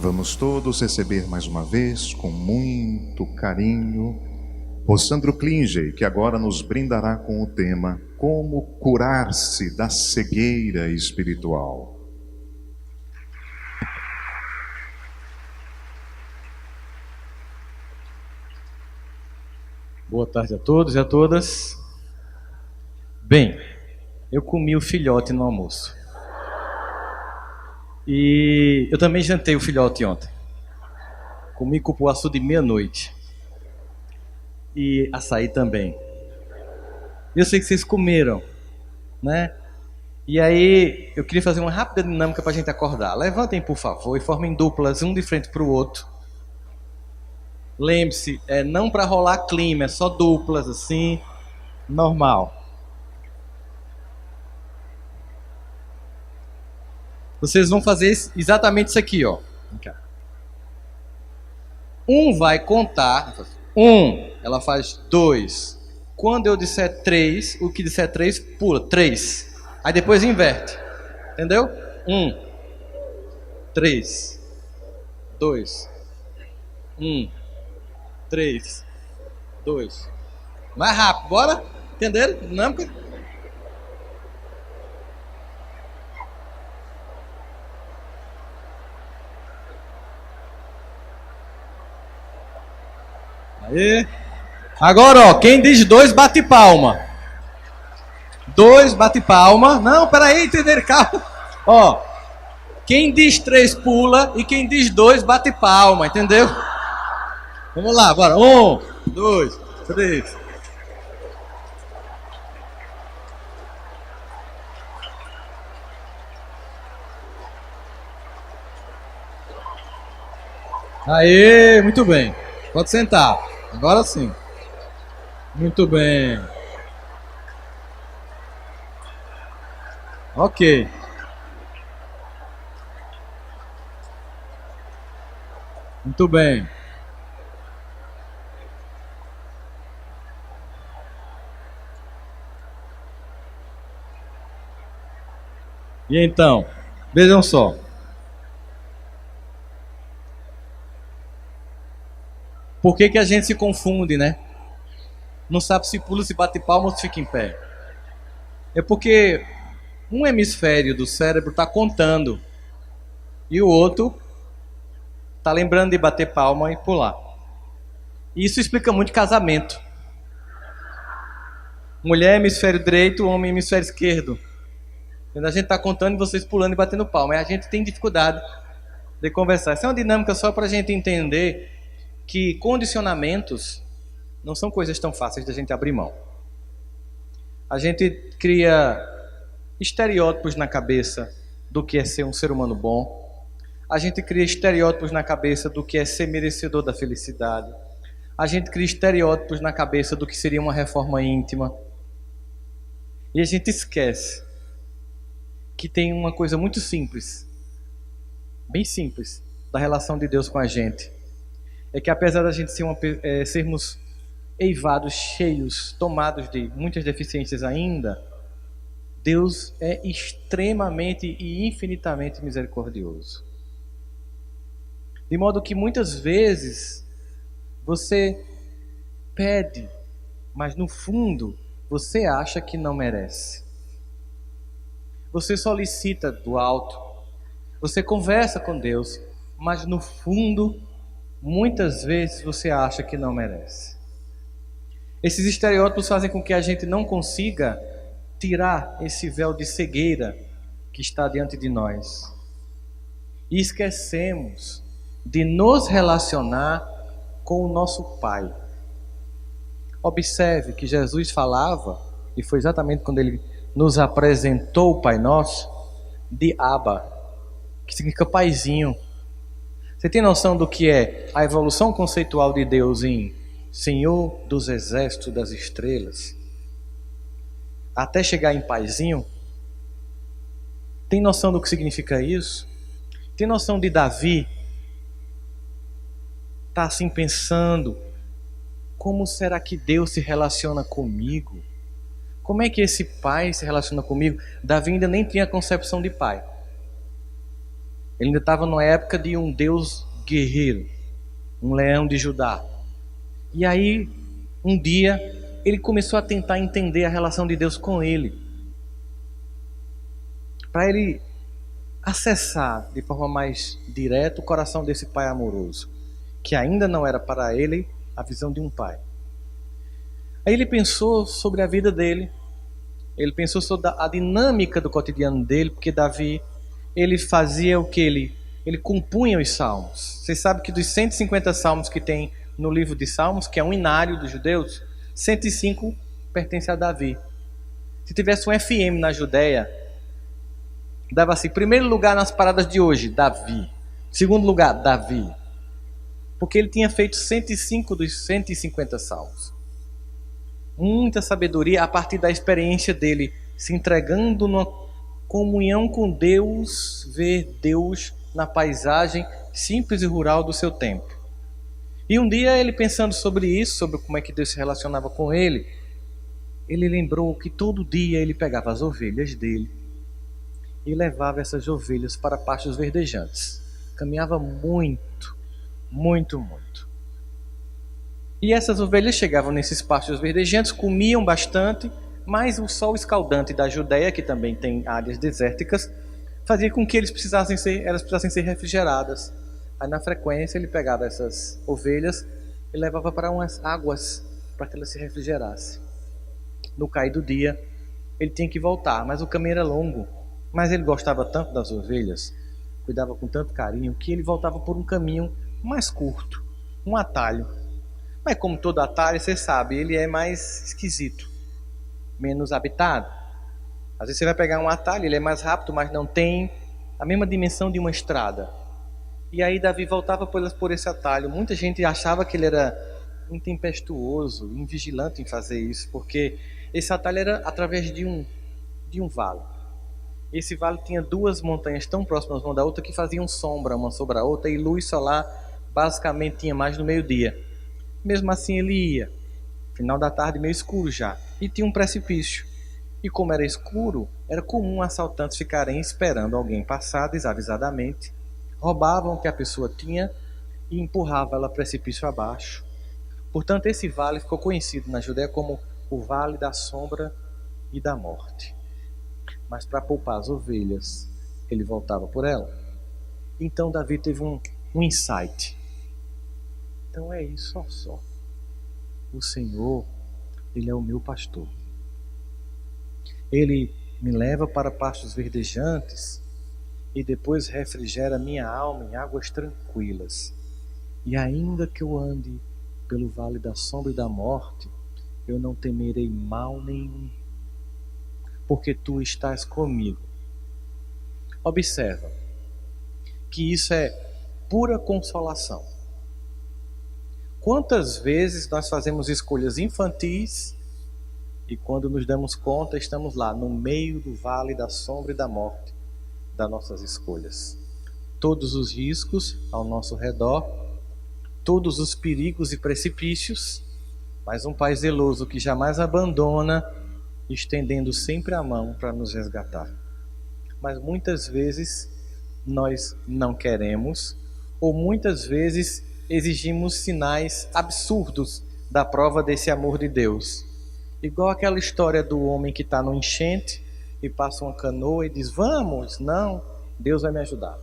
Vamos todos receber mais uma vez, com muito carinho, o Sandro Klinger, que agora nos brindará com o tema Como curar-se da cegueira espiritual. Boa tarde a todos e a todas. Bem, eu comi o filhote no almoço. E eu também jantei o filhote ontem. Comi cupuaçu de meia-noite. E açaí também. Eu sei que vocês comeram, né? E aí, eu queria fazer uma rápida dinâmica para a gente acordar. Levantem, por favor, e formem duplas, um de frente para o outro. Lembre-se, não para rolar clima, é só duplas, assim, normal. Vocês vão fazer exatamente isso aqui, ó. Um vai contar. Ela faz 2. Quando eu disser 3, o que disser 3, pula. 3. Aí depois inverte. Entendeu? 3. 2. 3. 2. Mais rápido, bora? Entenderam? Dinâmica? Aí. Agora, ó, quem diz 2 bate palma. 2 bate palma. Não, peraí, entenderam? Calma. Ó, quem diz 3 pula e quem diz 2 bate palma, entendeu? Vamos lá, bora. 1, 2, 3. Aê, muito bem. Pode sentar. Agora sim. Muito bem. Ok. Muito bem. E então, vejam só. Por que a gente se confunde, né? Não sabe se pula, se bate palma ou se fica em pé. É porque um hemisfério do cérebro está contando e o outro está lembrando de bater palma e pular. E isso explica muito casamento. Mulher hemisfério direito, homem hemisfério esquerdo. Quando a gente está contando e vocês pulando e batendo palma, a gente tem dificuldade de conversar. Essa é uma dinâmica só para a gente entender que condicionamentos não são coisas tão fáceis de a gente abrir mão. A gente cria estereótipos na cabeça do que é ser um ser humano bom. A gente cria estereótipos na cabeça do que é ser merecedor da felicidade. A gente cria estereótipos na cabeça do que seria uma reforma íntima. E a gente esquece que tem uma coisa muito simples, bem simples, da relação de Deus com a gente. É que apesar da gente sermos eivados, cheios, tomados de muitas deficiências ainda, Deus é extremamente e infinitamente misericordioso. De modo que muitas vezes você pede, mas no fundo você acha que não merece. Você solicita do alto, você conversa com Deus, mas no fundo muitas vezes você acha que não merece. Esses estereótipos fazem com que a gente não consiga tirar esse véu de cegueira que está diante de nós. E esquecemos de nos relacionar com o nosso Pai. Observe que Jesus falava, e foi exatamente quando ele nos apresentou o Pai Nosso, de Abba, que significa paizinho. Você tem noção do que é a evolução conceitual de Deus em Senhor dos Exércitos das Estrelas, até chegar em paizinho? Tem noção do que significa isso? Tem noção de Davi tá assim pensando, como será que Deus se relaciona comigo? Como é que esse pai se relaciona comigo? Davi ainda nem tinha concepção de pai. Ele ainda estava numa época de um Deus guerreiro, um leão de Judá. E aí, um dia, ele começou a tentar entender a relação de Deus com ele. Para ele acessar de forma mais direta o coração desse pai amoroso, que ainda não era para ele a visão de um pai. Aí ele pensou sobre a vida dele, ele pensou sobre a dinâmica do cotidiano dele, porque Davi, ele fazia o que? Ele compunha os salmos. Vocês sabem que dos 150 salmos que tem no livro de Salmos, que é um inário dos judeus, 105 pertence a Davi. Se tivesse um FM na Judéia, dava assim, primeiro lugar nas paradas de hoje, Davi. Segundo lugar, Davi. Porque ele tinha feito 105 dos 150 salmos. Muita sabedoria a partir da experiência dele, se entregando numa comunhão com Deus, ver Deus na paisagem simples e rural do seu tempo. E um dia ele pensando sobre isso, sobre como é que Deus se relacionava com ele lembrou que todo dia ele pegava as ovelhas dele e levava essas ovelhas para pastos verdejantes. Caminhava muito, muito, muito. E essas ovelhas chegavam nesses pastos verdejantes, comiam bastante, mas o sol escaldante da Judéia, que também tem áreas desérticas, fazia com que elas precisassem ser refrigeradas. Aí na frequência ele pegava essas ovelhas e levava para umas águas para que elas se refrigerassem. No cair do dia, ele tinha que voltar, mas o caminho era longo. Mas ele gostava tanto das ovelhas, cuidava com tanto carinho, que ele voltava por um caminho mais curto, um atalho. Mas como todo atalho, você sabe, ele é mais esquisito, menos habitado. Às vezes você vai pegar um atalho, ele é mais rápido, mas não tem a mesma dimensão de uma estrada. E aí Davi voltava por esse atalho. Muita gente achava que ele era intempestuoso, invigilante em fazer isso, porque esse atalho era através de um vale. Esse vale tinha duas montanhas tão próximas uma da outra que faziam sombra uma sobre a outra, e luz solar basicamente tinha mais no meio-dia. Mesmo assim ele ia, final da tarde meio escuro já, e tinha um precipício. E como era escuro, era comum assaltantes ficarem esperando alguém passar desavisadamente, roubavam o que a pessoa tinha e empurravam ela precipício abaixo. Portanto, esse vale ficou conhecido na Judéia como o Vale da Sombra e da Morte. Mas para poupar as ovelhas, ele voltava por ela. Então Davi teve um insight. Então é isso só. O Senhor, Ele é o meu pastor. Ele me leva para pastos verdejantes e depois refrigera minha alma em águas tranquilas. E ainda que eu ande pelo vale da sombra e da morte, eu não temerei mal nenhum, porque tu estás comigo. Observa que isso é pura consolação. Quantas vezes nós fazemos escolhas infantis e quando nos damos conta estamos lá no meio do vale da sombra e da morte das nossas escolhas. Todos os riscos ao nosso redor, todos os perigos e precipícios, mas um Pai zeloso que jamais abandona, estendendo sempre a mão para nos resgatar. Mas muitas vezes nós não queremos, ou muitas vezes exigimos sinais absurdos da prova desse amor de Deus. Igual aquela história do homem que está no enchente e passa uma canoa e diz, vamos, não, Deus vai me ajudar.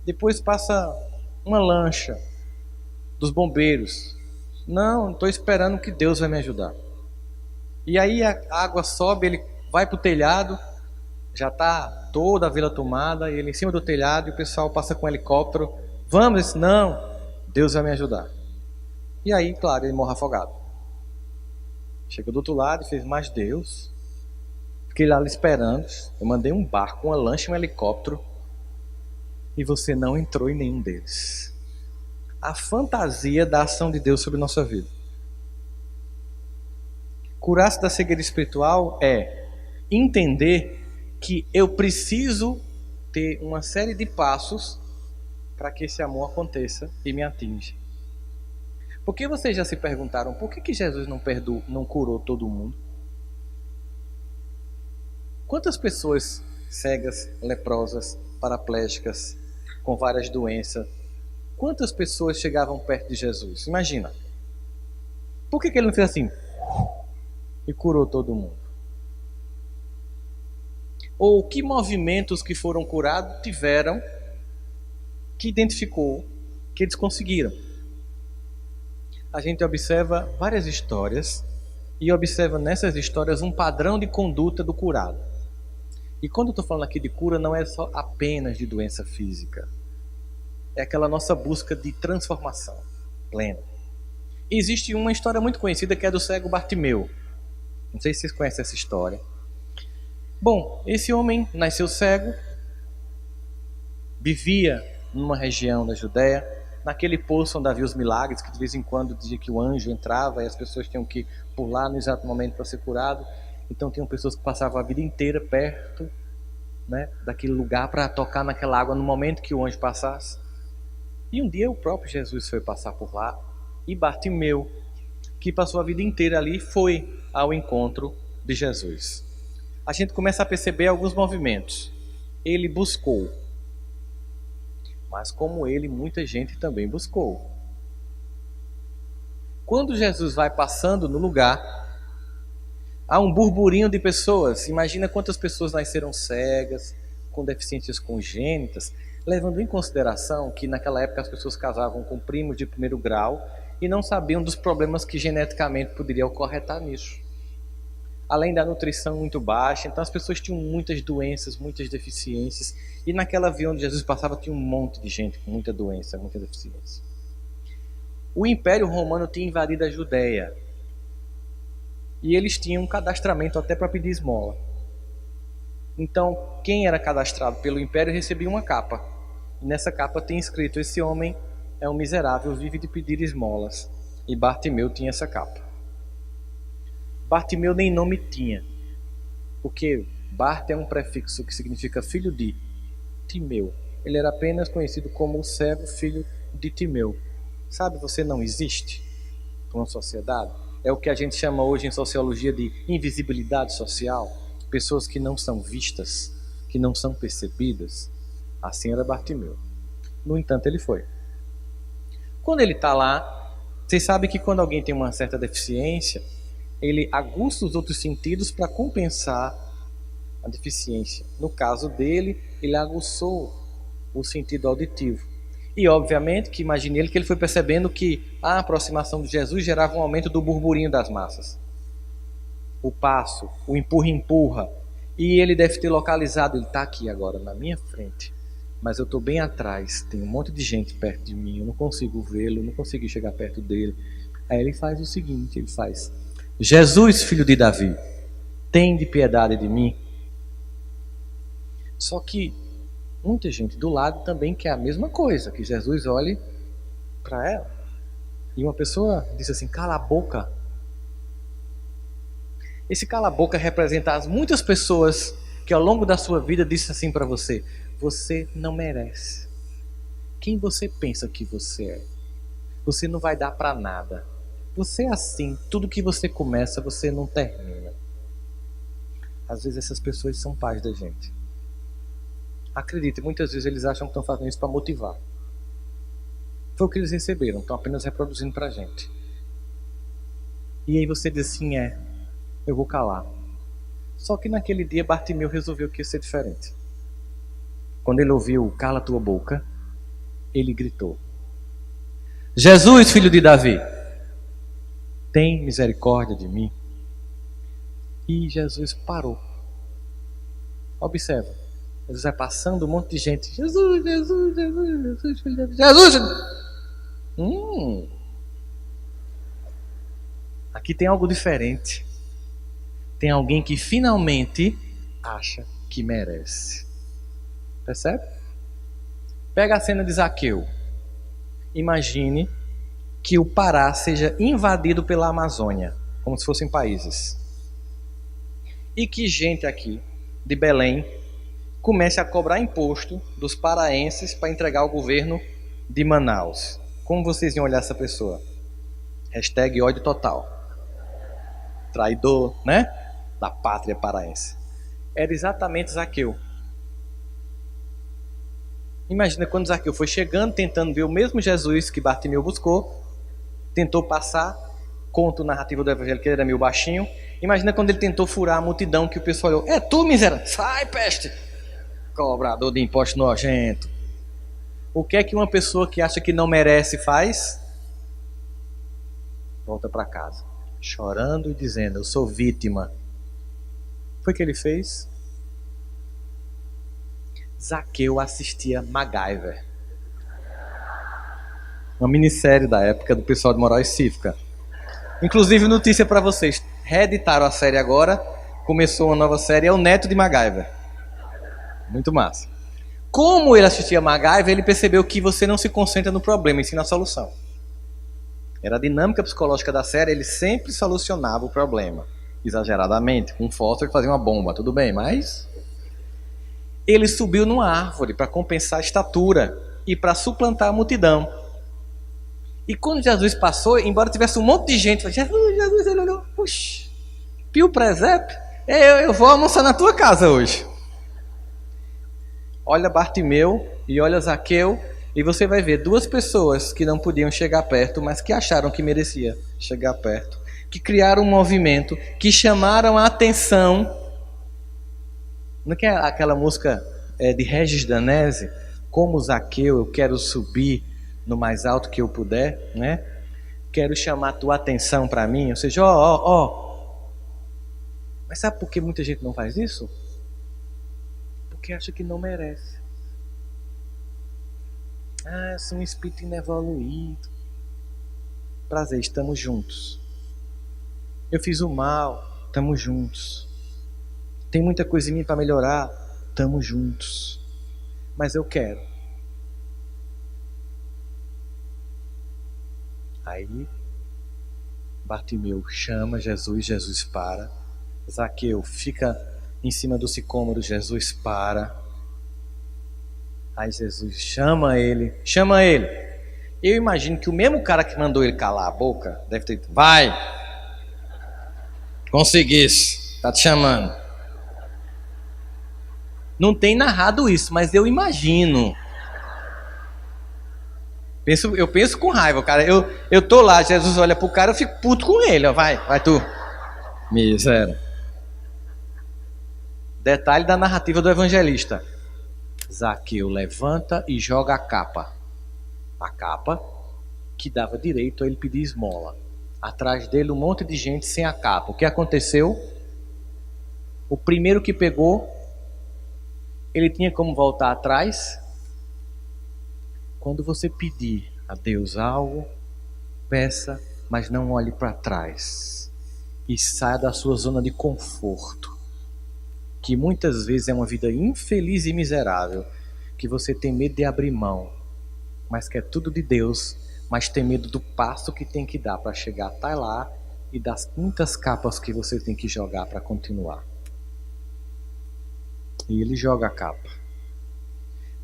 Depois passa uma lancha dos bombeiros, não, estou esperando que Deus vai me ajudar. E aí a água sobe, ele vai para o telhado, já está toda a vila tomada, e ele em cima do telhado e o pessoal passa com um helicóptero, vamos, não, Deus vai me ajudar. E aí, claro, ele morre afogado. Chega do outro lado e fez, mas Deus, fiquei lá esperando, eu mandei um barco, uma lancha, um helicóptero, e você não entrou em nenhum deles. A fantasia da ação de Deus sobre nossa vida. Curar-se da cegueira espiritual é entender que eu preciso ter uma série de passos para que esse amor aconteça e me atinja. Porque vocês já se perguntaram por que Jesus não curou todo mundo? Quantas pessoas cegas, leprosas, paraplégicas, com várias doenças. Quantas pessoas chegavam perto de Jesus? Imagina. Por que ele não fez assim e curou todo mundo? Ou que movimentos que foram curados tiveram que identificou que eles conseguiram? A gente observa várias histórias e observa nessas histórias um padrão de conduta do curado. E quando eu estou falando aqui de cura, não é só apenas de doença física. É aquela nossa busca de transformação plena. E existe uma história muito conhecida que é do cego Bartimeu. Não sei se vocês conhecem essa história. Bom, esse homem nasceu cego, vivia numa região da Judéia, naquele poço onde havia os milagres, que de vez em quando dizia que o anjo entrava e as pessoas tinham que pular no exato momento para ser curado. Então tinham pessoas que passavam a vida inteira perto, né, daquele lugar para tocar naquela água no momento que o anjo passasse. E um dia o próprio Jesus foi passar por lá e Bartimeu, que passou a vida inteira ali, foi ao encontro de Jesus. A gente começa a perceber alguns movimentos. Ele buscou, mas como ele, muita gente também buscou. Quando Jesus vai passando no lugar, há um burburinho de pessoas. Imagina quantas pessoas nasceram cegas, com deficiências congênitas, levando em consideração que naquela época as pessoas casavam com primos de primeiro grau e não sabiam dos problemas que geneticamente poderiam acarretar nisso. Além da nutrição muito baixa, então as pessoas tinham muitas doenças, muitas deficiências. E naquela via onde Jesus passava tinha um monte de gente com muita doença, muita deficiência. O Império Romano tinha invadido a Judéia. E eles tinham um cadastramento até para pedir esmola. Então, quem era cadastrado pelo Império recebia uma capa. E nessa capa tem escrito: esse homem é um miserável, vive de pedir esmolas. E Bartimeu tinha essa capa. Bartimeu nem nome tinha, porque Bart é um prefixo que significa filho de Timeu. Ele era apenas conhecido como o cego filho de Timeu. Sabe, você não existe para uma sociedade. É o que a gente chama hoje em sociologia de invisibilidade social. Pessoas que não são vistas, que não são percebidas. Assim era Bartimeu. No entanto, ele foi. Quando ele está lá, vocês sabem que quando alguém tem uma certa deficiência, ele aguça os outros sentidos para compensar a deficiência. No caso dele, ele aguçou o sentido auditivo. E obviamente que imagine ele que ele foi percebendo que a aproximação de Jesus gerava um aumento do burburinho das massas. O passo, o empurra-empurra. E ele deve ter localizado, ele está aqui agora na minha frente, mas eu estou bem atrás, tem um monte de gente perto de mim, eu não consigo vê-lo, não consigo chegar perto dele. Aí ele faz o seguinte, ele faz: Jesus, filho de Davi, tem de piedade de mim. Só que muita gente do lado também quer a mesma coisa, que Jesus olhe para ela. E uma pessoa disse assim: cala a boca. Esse cala a boca representa as muitas pessoas que ao longo da sua vida disse assim para você: você não merece. Quem você pensa que você é? Você não vai dar para nada. Você é assim, tudo que você começa, você não termina. Às vezes essas pessoas são pais da gente. Acredite, muitas vezes eles acham que estão fazendo isso para motivar. Foi o que eles receberam, estão apenas reproduzindo para a gente. E aí você diz assim: eu vou calar. Só que naquele dia Bartimeu resolveu que ia ser diferente. Quando ele ouviu cala tua boca, ele gritou: Jesus, filho de Davi, tem misericórdia de mim. E Jesus parou. Observa, Jesus vai passando um monte de gente: Jesus, Jesus, Jesus, Jesus, filho de Davi, Jesus. Aqui tem algo diferente. Tem alguém que finalmente acha que merece. Percebe? Pega a cena de Zaqueu. Imagine que o Pará seja invadido pela Amazônia, como se fossem países. E que gente aqui de Belém comece a cobrar imposto dos paraenses para entregar ao governo de Manaus. Como vocês iam olhar essa pessoa? Hashtag ódio total. Traidor, né? Da pátria paraense. Era exatamente Zaqueu. Imagina quando Zaqueu foi chegando, tentando ver o mesmo Jesus que Bartimeu buscou, tentou passar, conta a narrativa do evangelho que ele era meio baixinho. Imagina quando ele tentou furar a multidão, que o pessoal olhou: é tu, miserável, sai, peste, cobrador de imposto nojento. O que é que uma pessoa que acha que não merece faz? Volta para casa, chorando e dizendo: eu sou vítima. Foi o que ele fez? Zaqueu assistia MacGyver, uma minissérie da época do pessoal de moral e cívica. Inclusive, notícia para vocês: reeditaram a série agora, começou uma nova série, é o neto de MacGyver. Muito massa. Como ele assistia MacGyver, ele percebeu que você não se concentra no problema, e sim na solução. Era a dinâmica psicológica da série, ele sempre solucionava o problema, exageradamente, com um fósforo que fazia uma bomba, tudo bem, mas ele subiu numa árvore para compensar a estatura e para suplantar a multidão. E quando Jesus passou, embora tivesse um monte de gente, Jesus, ele olhou, puxa, pio presépio, eu vou almoçar na tua casa hoje. Olha Bartimeu e olha Zaqueu, e você vai ver duas pessoas que não podiam chegar perto, mas que acharam que merecia chegar perto, que criaram um movimento, que chamaram a atenção. Não é que é aquela música de Regis Danese, como Zaqueu, eu quero subir no mais alto que eu puder, né? Quero chamar a tua atenção para mim, ou seja, ó. Mas sabe por que muita gente não faz isso? Porque acha que não merece. Eu sou um espírito inevoluído. Prazer, estamos juntos. Eu fiz o mal, estamos juntos. Tem muita coisa em mim para melhorar, estamos juntos. Mas eu quero. Aí Bartimeu chama Jesus, Jesus para. Zaqueu fica em cima do sicômoro, Jesus para. Aí Jesus chama ele. Eu imagino que o mesmo cara que mandou ele calar a boca deve ter dito: vai, conseguisse, tá te chamando. Não tem narrado isso, mas eu imagino. Eu penso com raiva, cara. Eu tô lá, Jesus olha pro cara, eu fico puto com ele. Ó, vai tu. Miséria. Detalhe da narrativa do evangelista: Zaqueu levanta e joga a capa. A capa que dava direito a ele pedir esmola. Atrás dele um monte de gente sem a capa. O que aconteceu? O primeiro que pegou, ele tinha como voltar atrás? Quando você pedir a Deus algo, peça, mas não olhe para trás. E saia da sua zona de conforto. Que muitas vezes é uma vida infeliz e miserável, que você tem medo de abrir mão, mas que é tudo de Deus, mas tem medo do passo que tem que dar para chegar até lá e das muitas capas que você tem que jogar para continuar. E ele joga a capa.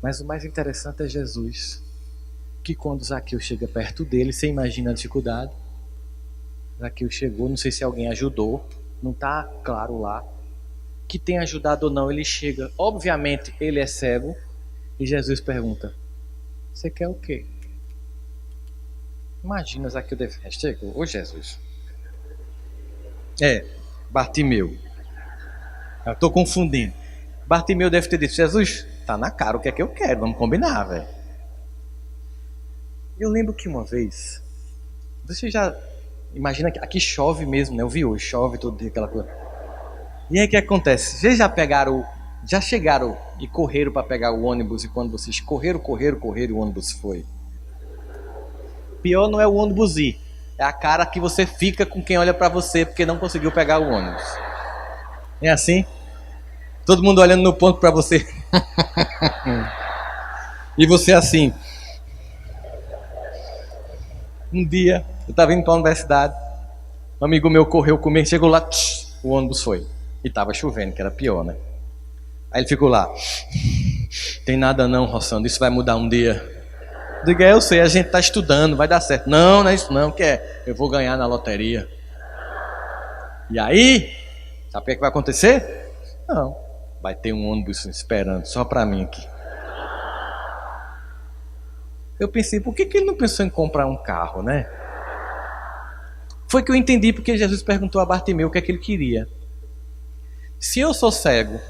Mas o mais interessante é Jesus, que quando Zaqueu chega perto dele, você imagina a dificuldade. Zaqueu chegou, não sei se alguém ajudou, não está claro lá. Que tem ajudado ou não, ele chega. Obviamente ele é cego. E Jesus pergunta: você quer o quê? Imagina Zaqueu chegou. Ô Jesus. Bartimeu. Eu estou confundindo. Bartimeu deve ter dito: Jesus, tá na cara o que é que eu quero, vamos combinar, velho. Eu lembro que uma vez, você já imagina que aqui chove mesmo, né? Eu vi hoje, chove todo dia, aquela coisa. E aí o que acontece? Vocês já chegaram e correram para pegar o ônibus, e quando vocês correram e o ônibus foi? Pior não é o ônibus ir, é a cara que você fica com quem olha para você porque não conseguiu pegar o ônibus. É assim? Todo mundo olhando no ponto para você. E você assim. Um dia, eu estava indo para a universidade, um amigo meu correu comigo, chegou lá, o ônibus foi. E estava chovendo, que era pior, né? Aí ele ficou lá: tem nada não, Rossando, isso vai mudar um dia. Diga: eu sei, a gente está estudando, vai dar certo. Não é isso não, que eu vou ganhar na loteria. E aí, sabe o que vai acontecer? Não, vai ter um ônibus esperando só para mim aqui. Eu pensei, por que ele não pensou em comprar um carro, né? Foi que eu entendi porque Jesus perguntou a Bartimeu o que é que ele queria. Se eu sou cego,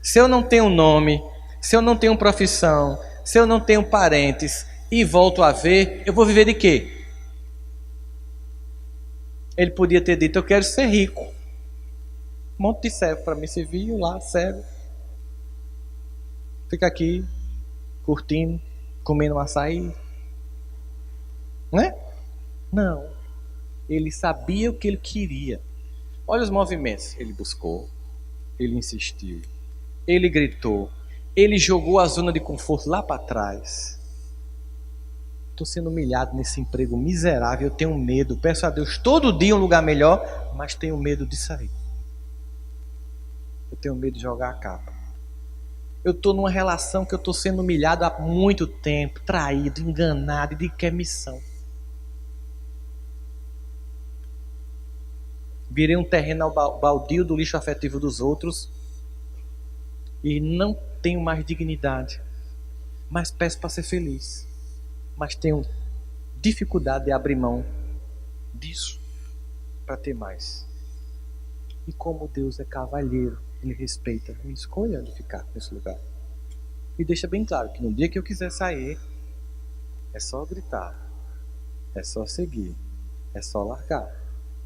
se eu não tenho nome, se eu não tenho profissão, se eu não tenho parentes e volto a ver, eu vou viver de quê? Ele podia ter dito, eu quero ser rico. Um monte de cego para mim, você viu lá, cego. Fica aqui, curtindo, comendo um açaí. Né? Não. Ele sabia o que ele queria. Olha os movimentos. Ele buscou, ele insistiu, ele gritou, ele jogou a zona de conforto lá para trás. Estou sendo humilhado nesse emprego miserável, eu tenho medo. Peço a Deus todo dia um lugar melhor, mas tenho medo de sair. Eu tenho medo de jogar a capa. Eu estou numa relação que eu estou sendo humilhado há muito tempo, traído, enganado, e de que é missão. Virei um terreno baldio do lixo afetivo dos outros e não tenho mais dignidade. Mas peço para ser feliz. Mas tenho dificuldade de abrir mão disso para ter mais. E como Deus é cavalheiro, Ele respeita a minha escolha de ficar nesse lugar. E deixa bem claro que no dia que eu quiser sair, é só gritar, é só seguir, é só largar,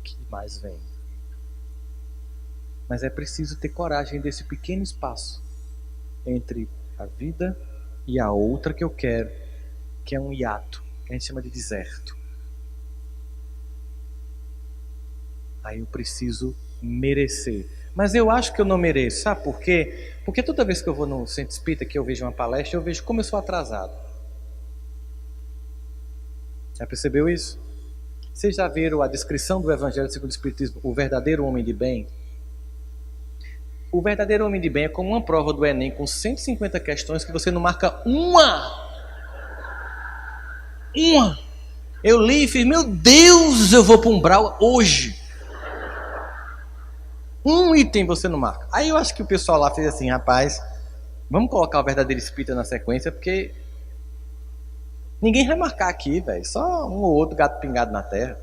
que mais vem. Mas é preciso ter coragem desse pequeno espaço entre a vida e a outra que eu quero, que é um hiato, que a gente chama de deserto. Aí eu preciso merecer. Mas eu acho que eu não mereço, sabe por quê? Porque toda vez que eu vou no centro espírita, que eu vejo uma palestra, eu vejo como eu sou atrasado. Já percebeu isso? Vocês já viram a descrição do Evangelho segundo o Espiritismo, o verdadeiro homem de bem? O verdadeiro homem de bem é como uma prova do Enem com 150 questões que você não marca uma. Eu li e fiz, meu Deus, eu vou para um umbral hoje. Um item você não marca. Aí eu acho que o pessoal lá fez assim, rapaz, vamos colocar o verdadeiro espírita na sequência, porque ninguém vai marcar aqui, velho. Só um ou outro gato pingado na terra.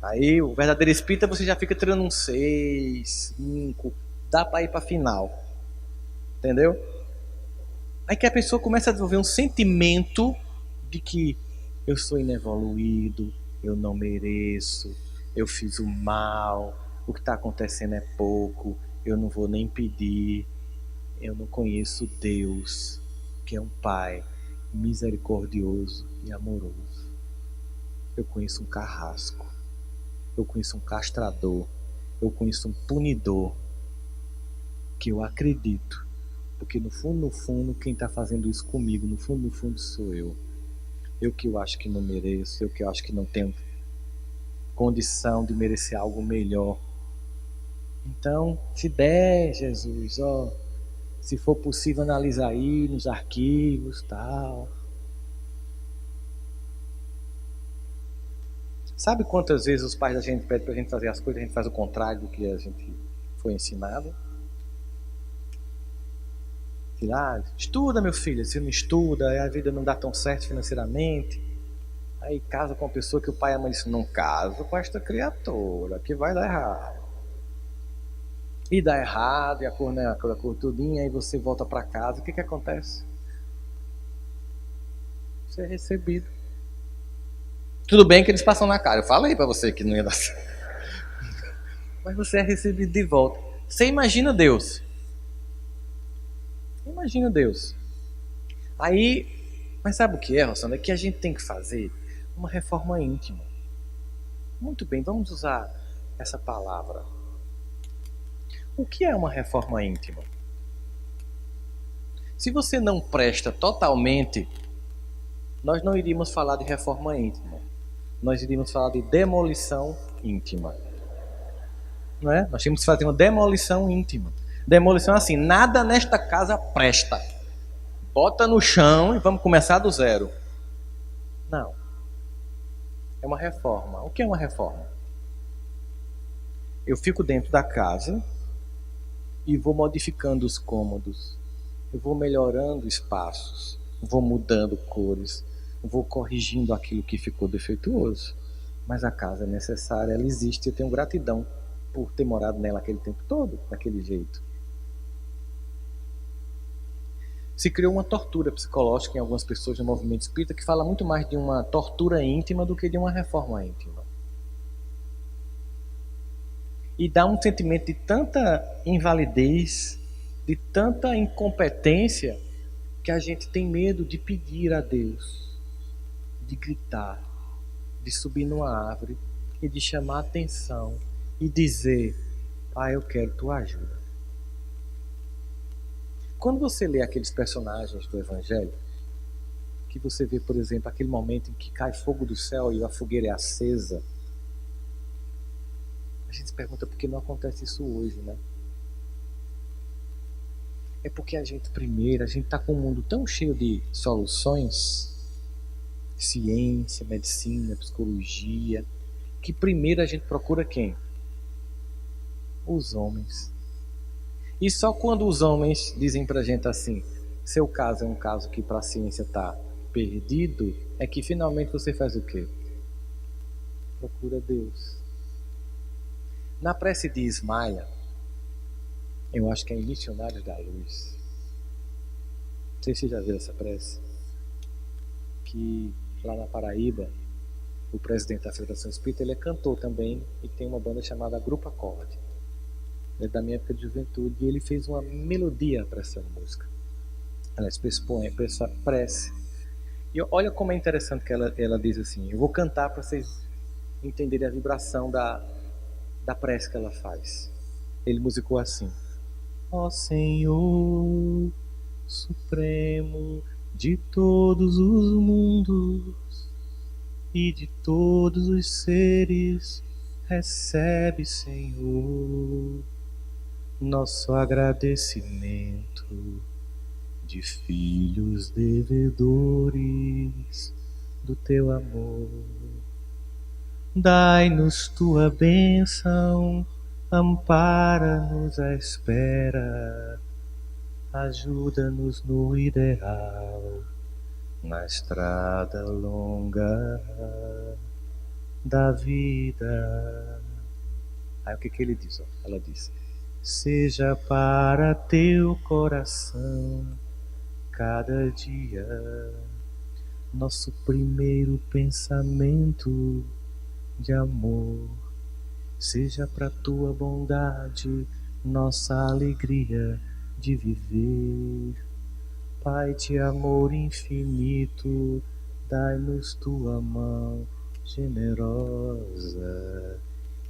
Aí o verdadeiro espírita você já fica tirando um 6, 5, dá para ir para final. Entendeu? Aí que a pessoa começa a desenvolver um sentimento de que eu sou inevoluído, eu não mereço, eu fiz o mal, o que está acontecendo é pouco, eu não vou nem pedir, eu não conheço Deus, que é um Pai misericordioso e amoroso. Eu conheço um carrasco, eu conheço um castrador, eu conheço um punidor, que eu acredito, porque no fundo, quem está fazendo isso comigo, no fundo sou eu. Eu que eu acho que não mereço, eu que eu acho que não tenho condição de merecer algo melhor. Então, se der, Jesus, se for possível, analisa aí nos arquivos, tal. Sabe quantas vezes os pais da gente pedem pra gente fazer as coisas, a gente faz o contrário do que a gente foi ensinado? Estuda, meu filho. Se não estuda, a vida não dá tão certo financeiramente. Aí casa com uma pessoa que o pai e a mãe dizem, não caso com esta criatura, que vai dar errado. E dá errado, e a cor não é aquela cor tudinha, aí você volta para casa, o que acontece? Você é recebido. Tudo bem que eles passam na cara, eu falei para você que não ia dar certo. Mas você é recebido de volta. Você imagina Deus. Imagina Deus. Aí, mas sabe o que é, Rossana? É que a gente tem que fazer uma reforma íntima. Muito bem, vamos usar essa palavra. O que é uma reforma íntima? Se você não presta totalmente, nós não iríamos falar de reforma íntima. Nós iríamos falar de demolição íntima. Não é? Nós tínhamos que fazer uma demolição íntima. Demolição é assim, nada nesta casa presta. Bota no chão e vamos começar do zero. Não. É uma reforma. O que é uma reforma? Eu fico dentro da casa e vou modificando os cômodos. Eu vou melhorando espaços. Vou mudando cores. vou corrigindo aquilo que ficou defeituoso. Mas a casa é necessária, ela existe, eu tenho gratidão por ter morado nela aquele tempo todo, daquele jeito. Se criou uma tortura psicológica em algumas pessoas no movimento espírita que fala muito mais de uma tortura íntima do que de uma reforma íntima. E dá um sentimento de tanta invalidez, de tanta incompetência, que a gente tem medo de pedir a Deus, de gritar, de subir numa árvore e de chamar a atenção e dizer: Pai, eu quero tua ajuda. Quando você lê aqueles personagens do Evangelho, que você vê, por exemplo, aquele momento em que cai fogo do céu e a fogueira é acesa, a gente se pergunta por que não acontece isso hoje, né? É porque a gente está com um mundo tão cheio de soluções, ciência, medicina, psicologia, que primeiro a gente procura quem? Os homens. E só quando os homens dizem pra gente assim, seu caso é um caso que para a ciência está perdido, é que finalmente você faz o quê? Procura Deus. Na prece de Ismaia, eu acho que é em Missionários da Luz, não sei se você já viu essa prece, que lá na Paraíba, o presidente da Federação Espírita, ele é cantor também e tem uma banda chamada Grupo Acorde. É da minha época de juventude, e ele fez uma melodia para essa música. Ela expõe essa prece. E olha como é interessante que ela diz assim, eu vou cantar para vocês entenderem a vibração da prece que ela faz. Ele musicou assim: Ó Senhor Supremo de todos os mundos e de todos os seres, recebe, Senhor, nosso agradecimento de filhos devedores do teu amor. Dai-nos tua bênção, ampara-nos à espera, ajuda-nos no ideal, na estrada longa da vida. Aí o que ele diz? Ela diz: seja para teu coração cada dia nosso primeiro pensamento de amor, seja para tua bondade nossa alegria de viver. Pai de amor infinito, dai-nos tua mão generosa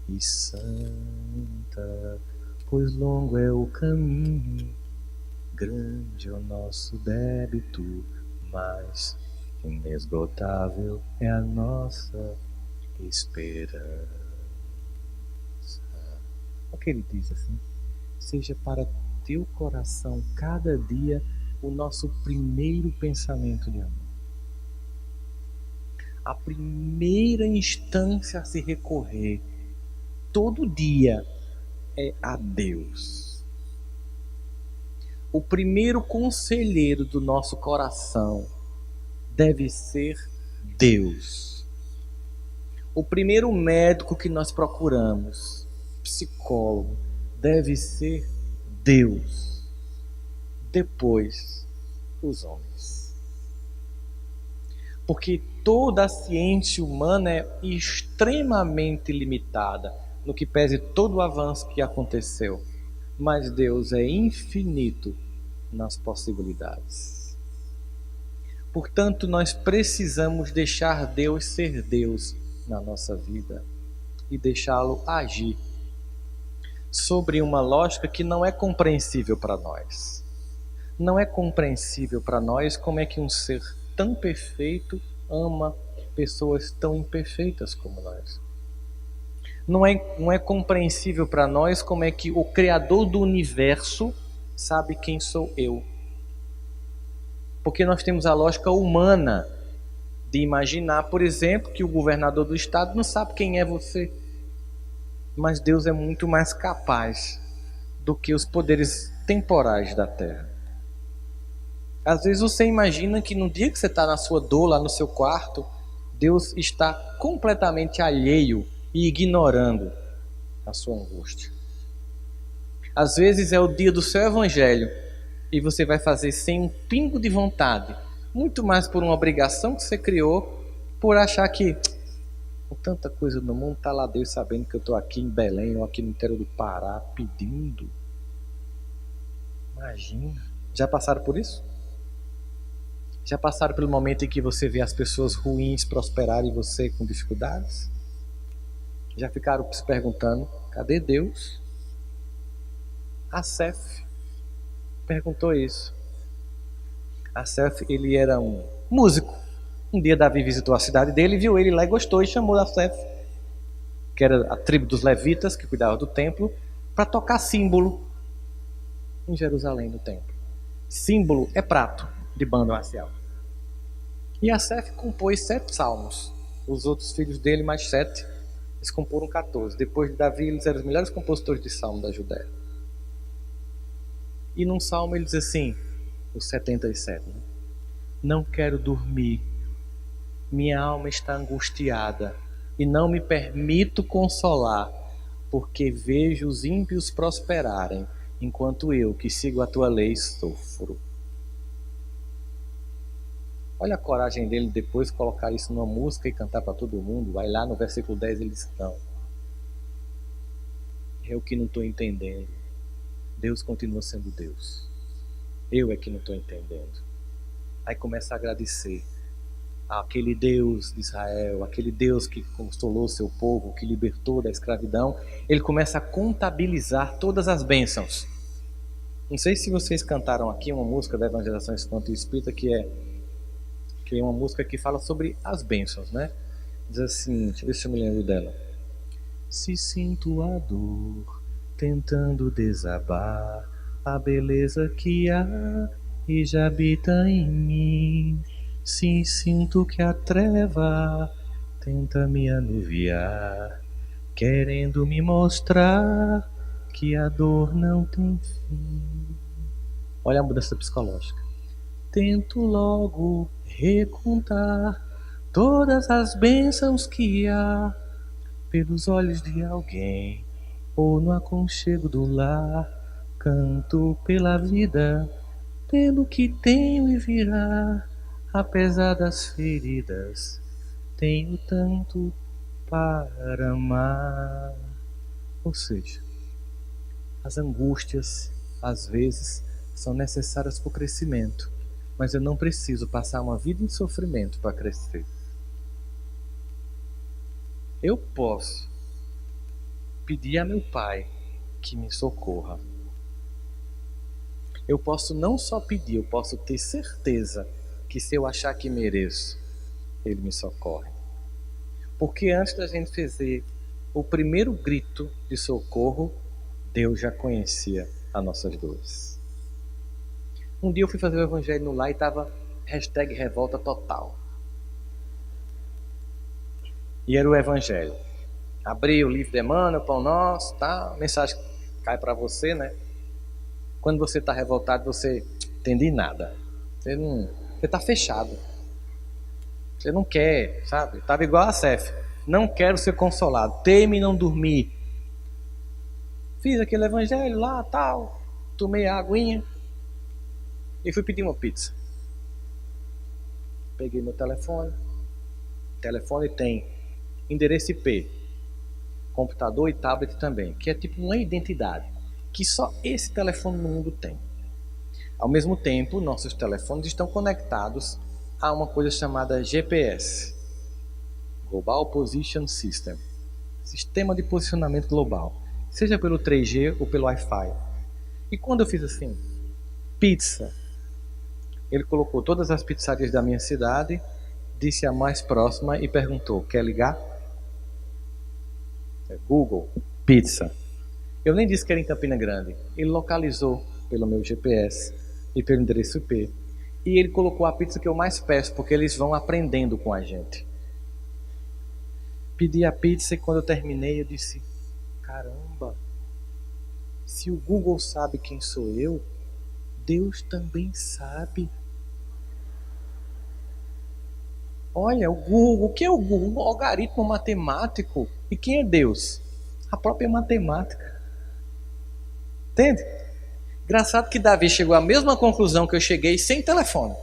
e santa, pois longo é o caminho, grande é o nosso débito, mas inesgotável é a nossa esperança. O que ele diz assim? Seja para teu coração cada dia o nosso primeiro pensamento de amor. A primeira instância a se recorrer todo dia é a Deus. O primeiro conselheiro do nosso coração deve ser Deus. O primeiro médico que nós procuramos, psicólogo, deve ser Deus. Depois, os homens. Porque toda a ciência humana é extremamente limitada, no que pese todo o avanço que aconteceu. Mas Deus é infinito nas possibilidades. Portanto, nós precisamos deixar Deus ser Deus na nossa vida e deixá-lo agir sobre uma lógica que não é compreensível para nós. Não é compreensível para nós como é que um ser tão perfeito ama pessoas tão imperfeitas como nós. Não é compreensível para nós como é que o Criador do universo sabe quem sou eu. Porque nós temos a lógica humana de imaginar, por exemplo, que o governador do estado não sabe quem é você. Mas Deus é muito mais capaz do que os poderes temporais da terra. Às vezes você imagina que no dia que você está na sua dor, lá no seu quarto, Deus está completamente alheio e ignorando a sua angústia. Às vezes é o dia do seu evangelho e você vai fazer sem um pingo de vontade, muito mais por uma obrigação que você criou, por achar que com tanta coisa no mundo, está lá Deus sabendo que eu estou aqui em Belém ou aqui no interior do Pará pedindo. Imagina. Já passaram por isso? Já passaram pelo momento em que você vê as pessoas ruins prosperarem e você com dificuldades? Já ficaram se perguntando, cadê Deus? Asaf perguntou isso. Asaf, ele era um músico. Um dia Davi visitou a cidade dele, viu ele lá e gostou e chamou Asaf, que era a tribo dos levitas, que cuidava do templo, para tocar símbolo em Jerusalém, no templo. Símbolo é prato de banda marcial. E Asaf compôs 7 salmos. Os outros filhos dele, mais 7, eles comporam 14. Depois de Davi, eles eram os melhores compositores de salmo da Judéia. E num salmo ele diz assim, o 77, né? Não quero dormir, minha alma está angustiada e não me permito consolar, porque vejo os ímpios prosperarem, enquanto eu, que sigo a tua lei, sofro. Olha a coragem dele depois de colocar isso numa música e cantar para todo mundo. Vai lá no versículo 10, ele diz, não, eu que não estou entendendo. Deus continua sendo Deus. Eu é que não estou entendendo. Aí começa a agradecer àquele Deus de Israel, aquele Deus que consolou seu povo, que libertou da escravidão. Ele começa a contabilizar todas as bênçãos. Não sei se vocês cantaram aqui uma música da Evangelização Espírita Espírita, que é uma música que fala sobre as bênçãos, né? Diz assim, deixa eu ver se eu me lembro dela. Se sinto a dor tentando desabar a beleza que há e já habita em mim. Se sinto que a treva tenta me anuviar, querendo me mostrar que a dor não tem fim. Olha a mudança psicológica. Tento logo recontar todas as bênçãos que há pelos olhos de alguém ou no aconchego do lar. Canto pela vida, pelo que tenho e virá, apesar das feridas, tenho tanto para amar. Ou seja, as angústias, às vezes, são necessárias para o crescimento, mas eu não preciso passar uma vida em sofrimento para crescer. Eu posso pedir a meu Pai que me socorra. Eu posso não só pedir, eu posso ter certeza que se eu achar que mereço, Ele me socorre. Porque antes da gente fazer o primeiro grito de socorro, Deus já conhecia as nossas dores. Um dia eu fui fazer o evangelho no lar e estava #revolta total. E era o evangelho. Abri o livro de Emmanuel, Pão Nosso, tá? A mensagem cai para você, né? Quando você está revoltado, você entende nada. Você está fechado. Você não quer, sabe? Estava igual a Asaf. Não quero ser consolado. Teme não dormir. Fiz aquele evangelho lá, tal. Tomei a aguinha. E fui pedir uma pizza. Peguei meu telefone. O telefone tem endereço IP. Computador e tablet também. Que é tipo uma identidade. Que só esse telefone no mundo tem. Ao mesmo tempo, nossos telefones estão conectados a uma coisa chamada GPS, Global Position System, Sistema de Posicionamento Global, seja pelo 3G ou pelo Wi-Fi. E quando eu fiz assim, pizza, ele colocou todas as pizzarias da minha cidade, disse a mais próxima e perguntou, quer ligar? Google, pizza. Eu nem disse que era em Campina Grande. Ele localizou pelo meu GPS e pelo endereço IP. E ele colocou a pizza que eu mais peço, porque eles vão aprendendo com a gente. Pedi a pizza e quando eu terminei eu disse, caramba, se o Google sabe quem sou eu, Deus também sabe Olha, o Google, o que é o Google? Um algoritmo matemático. E quem é Deus? A própria matemática. Entende? Engraçado que Davi chegou à mesma conclusão que eu cheguei sem telefone.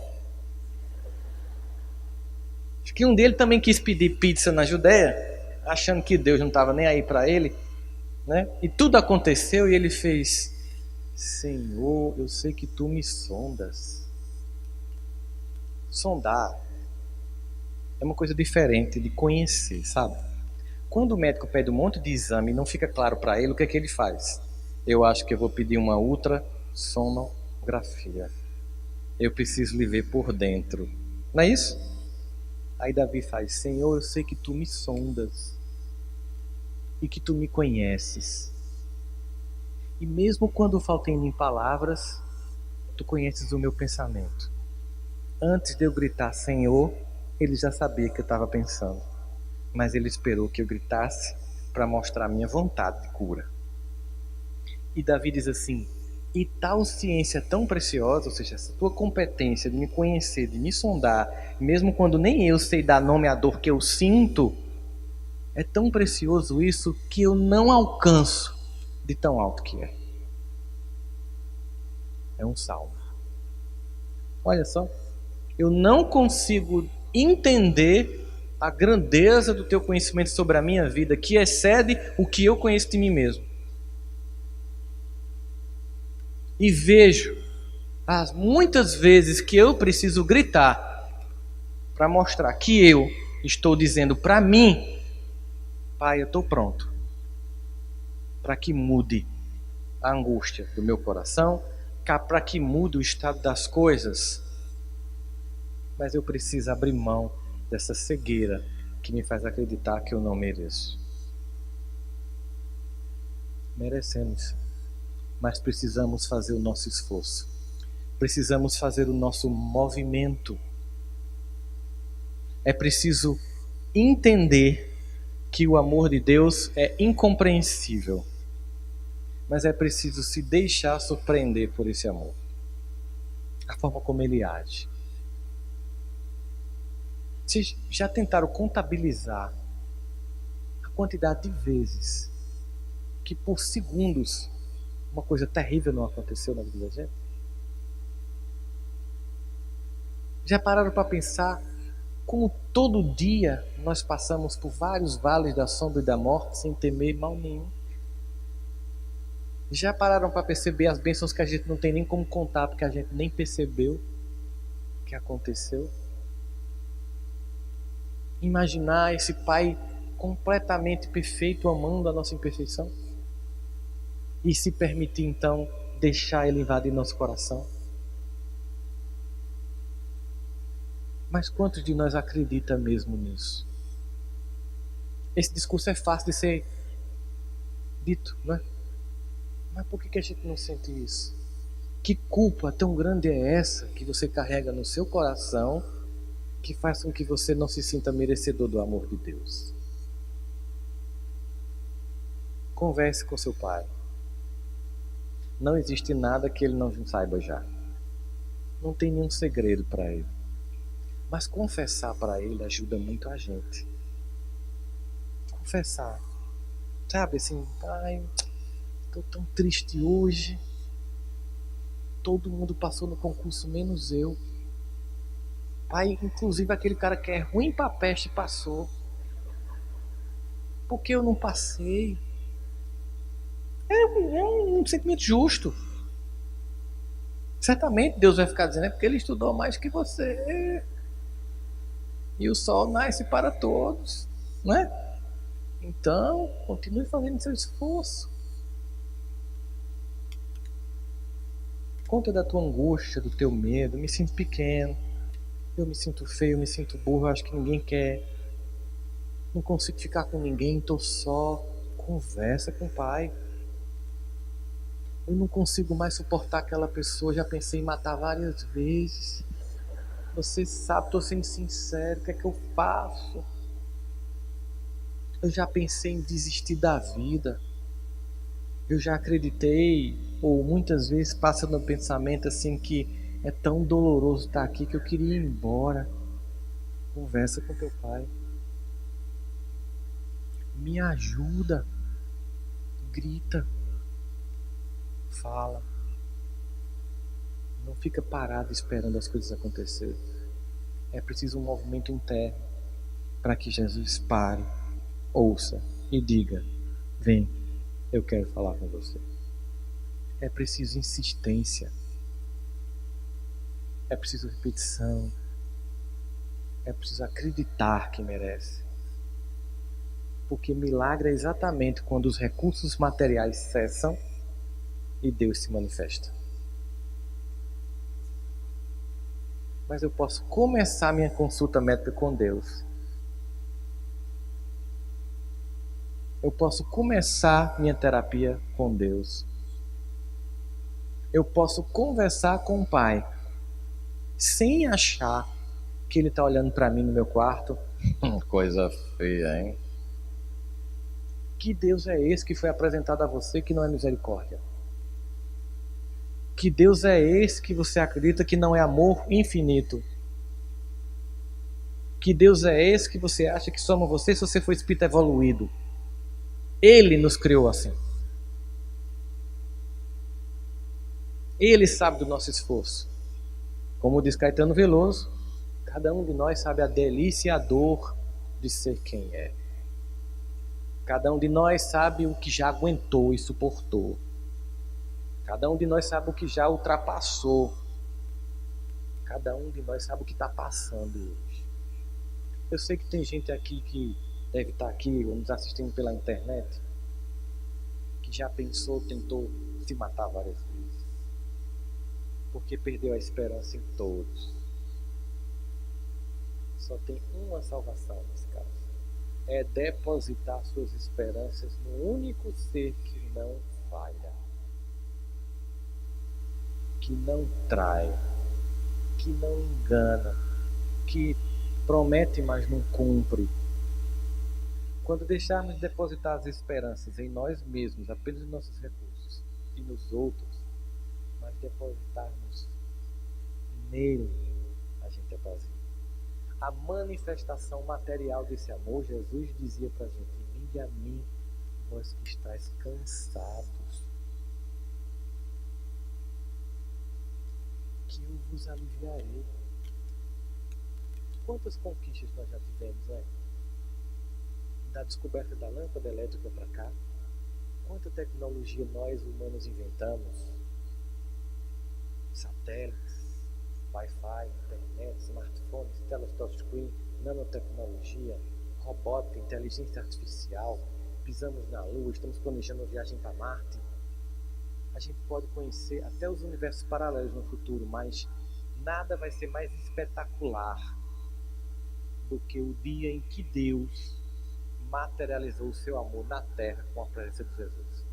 Acho que um dele também quis pedir pizza na Judéia, achando que Deus não estava nem aí para ele, né? E tudo aconteceu e ele fez: Senhor, eu sei que tu me sondas. Sondar é uma coisa diferente de conhecer, sabe? Quando o médico pede um monte de exame e não fica claro para ele, o que é que ele faz? Eu acho que eu vou pedir uma ultrassonografia. Eu preciso lhe ver por dentro. Não é isso? Aí Davi faz: Senhor, eu sei que tu me sondas e que tu me conheces. E mesmo quando falta em mim palavras, tu conheces o meu pensamento. Antes de eu gritar Senhor, ele já sabia que eu estava pensando. Mas ele esperou que eu gritasse para mostrar a minha vontade de cura. E Davi diz assim: e tal ciência tão preciosa, ou seja, essa tua competência de me conhecer, de me sondar, mesmo quando nem eu sei dar nome à dor que eu sinto, é tão precioso isso que eu não alcanço de tão alto que é. É um salmo. Olha só, eu não consigo entender a grandeza do teu conhecimento sobre a minha vida, que excede o que eu conheço de mim mesmo. E vejo as muitas vezes que eu preciso gritar para mostrar que eu estou dizendo para mim: Pai, eu estou pronto para que mude a angústia do meu coração, para que mude o estado das coisas. Mas eu preciso abrir mão dessa cegueira que me faz acreditar que eu não mereço. Merecemos, mas precisamos fazer o nosso esforço. Precisamos fazer o nosso movimento. É preciso entender que o amor de Deus é incompreensível. Mas é preciso se deixar surpreender por esse amor. A forma como ele age. Vocês já tentaram contabilizar a quantidade de vezes que por segundos uma coisa terrível não aconteceu na vida da gente? Já pararam para pensar como todo dia nós passamos por vários vales da sombra e da morte sem temer mal nenhum? Já pararam para perceber as bênçãos que a gente não tem nem como contar, porque a gente nem percebeu que aconteceu? Imaginar esse Pai completamente perfeito amando a nossa imperfeição? E se permitir então deixar Ele invadir nosso coração? Mas quantos de nós acredita mesmo nisso? Esse discurso é fácil de ser dito, não é? Mas por que a gente não sente isso? Que culpa tão grande é essa que você carrega no seu coração que faz com que você não se sinta merecedor do amor de Deus? Converse com seu pai. Não existe nada que ele não saiba já. Não tem nenhum segredo para ele. Mas confessar para ele ajuda muito a gente. Confessar. Sabe assim, pai, estou tão triste hoje. Todo mundo passou no concurso, menos eu. Pai, inclusive aquele cara que é ruim pra peste passou. Por que eu não passei? É um sentimento justo. Certamente Deus vai ficar dizendo: é porque ele estudou mais que você. E o sol nasce para todos, não é? Então, continue fazendo seu esforço. Conta da tua angústia, do teu medo. Eu me sinto pequeno, eu me sinto feio, eu me sinto burro, eu acho que ninguém quer. Não consigo ficar com ninguém, estou só. Conversa com o pai. Eu não consigo mais suportar aquela pessoa, já pensei em matar várias vezes. Você sabe, estou sendo sincero, o que é que eu faço? Eu já pensei em desistir da vida. Eu já acreditei, ou muitas vezes passa no pensamento assim que é tão doloroso estar aqui que eu queria ir embora. Conversa com teu pai. Me ajuda. Grita. Fala. Não fica parado esperando as coisas acontecerem. É preciso um movimento interno para que Jesus pare, ouça e diga: vem, eu quero falar com você. É preciso insistência. É preciso repetição. É preciso acreditar que merece. Porque milagre é exatamente quando os recursos materiais cessam e Deus se manifesta. Mas eu posso começar minha consulta médica com Deus. Eu posso começar minha terapia com Deus. Eu posso conversar com o Pai sem achar que Ele está olhando para mim no meu quarto. Coisa feia, hein? Que Deus é esse que foi apresentado a você que não é misericórdia? Que Deus é esse que você acredita que não é amor infinito? Que Deus é esse que você acha que só ama você se você for espírito evoluído? Ele nos criou assim. Ele sabe do nosso esforço. Como diz Caetano Veloso, cada um de nós sabe a delícia e a dor de ser quem é. Cada um de nós sabe o que já aguentou e suportou. Cada um de nós sabe o que já ultrapassou. Cada um de nós sabe o que está passando hoje. Eu sei que tem gente aqui que deve estar aqui ou nos assistindo pela internet que já pensou, tentou se matar várias vezes. Porque perdeu a esperança em todos. Só tem uma salvação nesse caso. É depositar suas esperanças no único ser que não falha, que não trai, que não engana, que promete, mas não cumpre. Quando deixarmos de depositar as esperanças em nós mesmos, apenas nos nossos recursos e nos outros, mas depositarmos nele, a gente apazigua. A manifestação material desse amor, Jesus dizia para a gente: vinde a mim, vós que estáis cansados, que eu vos aliviarei. Quantas conquistas nós já tivemos, né? Da descoberta da lâmpada elétrica para cá, quanta tecnologia nós humanos inventamos? Satélites, Wi-Fi, internet, smartphones, touchscreen, nanotecnologia, robótica, inteligência artificial, pisamos na Lua, estamos planejando uma viagem para Marte. A gente pode conhecer até os universos paralelos no futuro, mas nada vai ser mais espetacular do que o dia em que Deus materializou o seu amor na Terra com a presença de Jesus.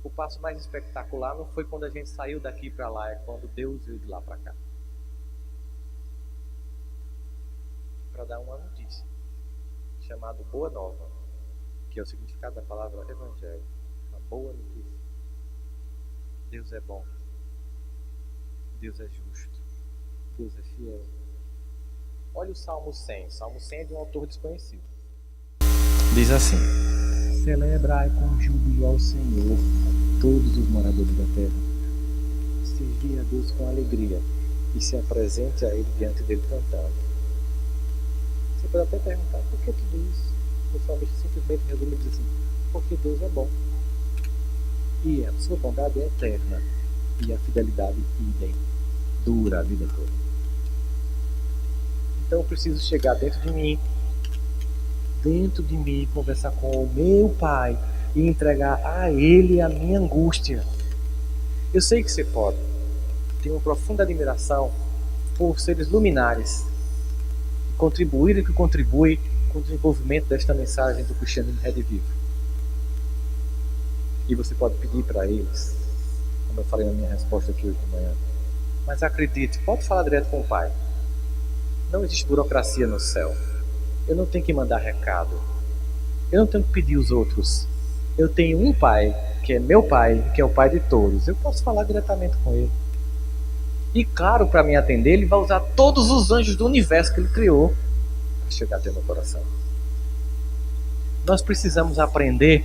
O passo mais espetacular não foi quando a gente saiu daqui para lá, é quando Deus veio de lá para cá. Para dar uma notícia, chamada Boa Nova, que é o significado da palavra Evangelho, uma boa notícia. Deus é bom, Deus é justo, Deus é fiel. Olha o Salmo 100. Salmo 100 é de um autor desconhecido. Diz assim: celebrai com júbilo ao Senhor todos os moradores da terra. Servi a Deus com alegria e se apresente a Ele diante dele cantando. Você pode até perguntar: por que tudo isso? O salmista simplesmente resume e diz assim: porque Deus é bom. E a sua bondade é eterna e a fidelidade idem, dura a vida toda. Então eu preciso chegar dentro de mim, conversar com o meu Pai e entregar a Ele a minha angústia. Eu sei que você pode. Tenho uma profunda admiração por seres luminares que contribuíram e que contribuem com o desenvolvimento desta mensagem do cristianismo redivivo. E você pode pedir para eles, como eu falei na minha resposta aqui hoje de manhã. Mas acredite, pode falar direto com o Pai. Não existe burocracia no céu. Eu não tenho que mandar recado. Eu não tenho que pedir os outros. Eu tenho um Pai, que é meu Pai, que é o Pai de todos. Eu posso falar diretamente com Ele. E claro, para me atender, ele vai usar todos os anjos do universo que ele criou para chegar até meu coração. Nós precisamos aprender,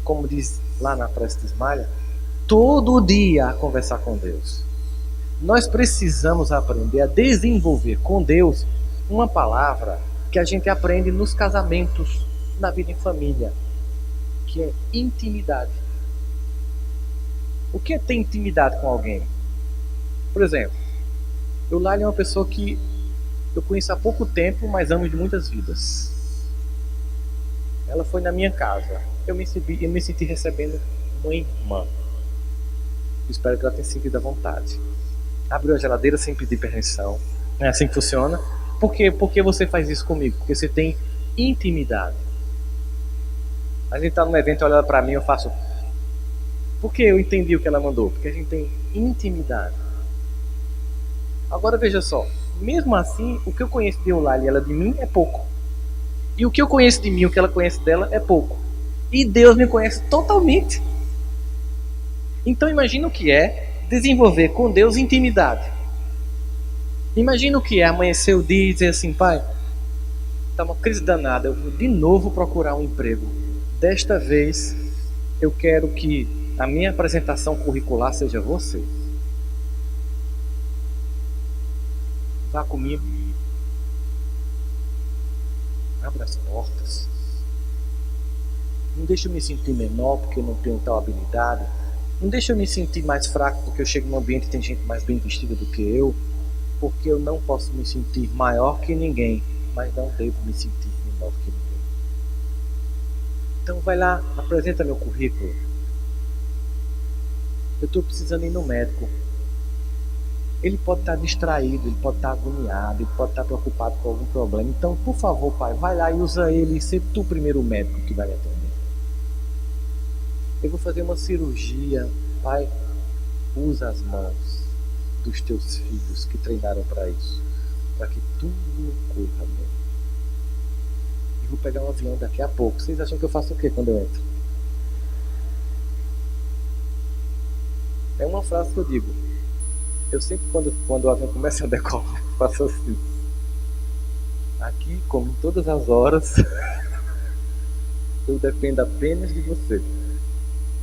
como diz lá na prece de Ismalha, todo dia a conversar com Deus. Nós precisamos aprender a desenvolver com Deus uma palavra que a gente aprende nos casamentos, na vida em família, que é intimidade. O que é ter intimidade com alguém? Por exemplo, Eulália é uma pessoa que eu conheço há pouco tempo, mas amo de muitas vidas. Ela foi na minha casa. Eu me senti recebendo uma irmã. Espero que ela tenha sentido à vontade. Abriu a geladeira sem pedir permissão. É assim que funciona. Por quê? Porque você faz isso comigo? Porque você tem intimidade. A gente está num evento, olha para mim, eu faço... Porque eu entendi o que ela mandou. Porque a gente tem intimidade. Agora veja só. Mesmo assim, o que eu conheço de Eulália e ela de mim é pouco. E o que eu conheço de mim, o que ela conhece dela é pouco. E Deus me conhece totalmente. Então imagina o que é desenvolver com Deus intimidade. Imagina o que é amanhecer o dia e dizer assim: pai, está uma crise danada, eu vou de novo procurar um emprego. Desta vez eu quero que a minha apresentação curricular seja você. Vá comigo. Abra as portas. Não deixa eu me sentir menor porque eu não tenho tal habilidade. Não deixa eu me sentir mais fraco porque eu chego num ambiente e tem gente mais bem vestida do que eu. Porque eu não posso me sentir maior que ninguém, mas não devo me sentir menor que ninguém. Então vai lá, apresenta meu currículo. Eu estou precisando ir no médico. Ele pode estar distraído, ele pode estar agoniado, ele pode estar preocupado com algum problema. Então, por favor, pai, vai lá e usa ele e ser tu primeiro o médico que vai me atender. Eu vou fazer uma cirurgia. Pai, usa as mãos dos teus filhos que treinaram para isso, para que tudo ocorra bem. Eu vou pegar um avião daqui a pouco. Vocês acham que eu faço o quê quando eu entro? É uma frase que eu digo. Eu sempre, quando o avião começa a decolar, faço assim. Aqui, como em todas as horas, eu dependo apenas de você.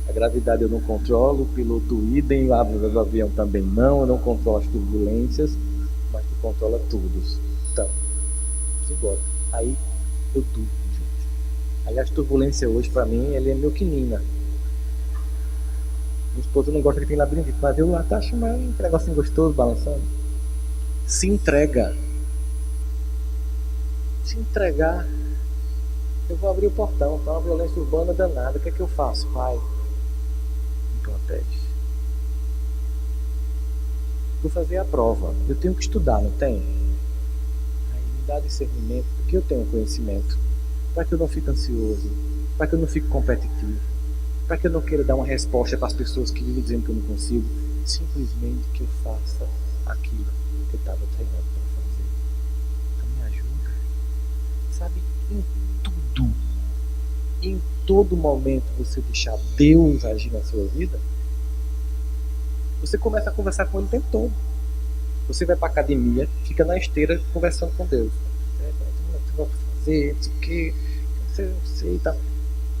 A gravidade eu não controlo, o piloto idem, o asa do avião também não, eu não controlo as turbulências, mas tu controla tudo. Então, vamos embora. Aí eu durmo, gente. Aí as turbulências hoje, pra mim, ele é meu quinina. Minha esposa não gosta que tem labirintite, mas eu lá tá achando um negocinho gostoso, balançando. Se entrega. Se entregar. Eu vou abrir o portão, tá uma violência urbana danada. O que é que eu faço, pai? Me protege. Vou fazer a prova. Eu tenho que estudar, não tenho? Aí me dá discernimento, porque eu tenho conhecimento. Para que eu não fique ansioso. Para que eu não fique competitivo. Para que eu não queira dar uma resposta para as pessoas que vivem dizendo que eu não consigo. Simplesmente que eu faça aquilo que eu estava treinando para fazer. Então me ajuda. Sabe, em tudo, em todo momento você deixar Deus agir na sua vida, você começa a conversar com Ele o tempo todo. Você vai para a academia, fica na esteira conversando com Deus. O que eu vou fazer, não sei o que, não sei, tá.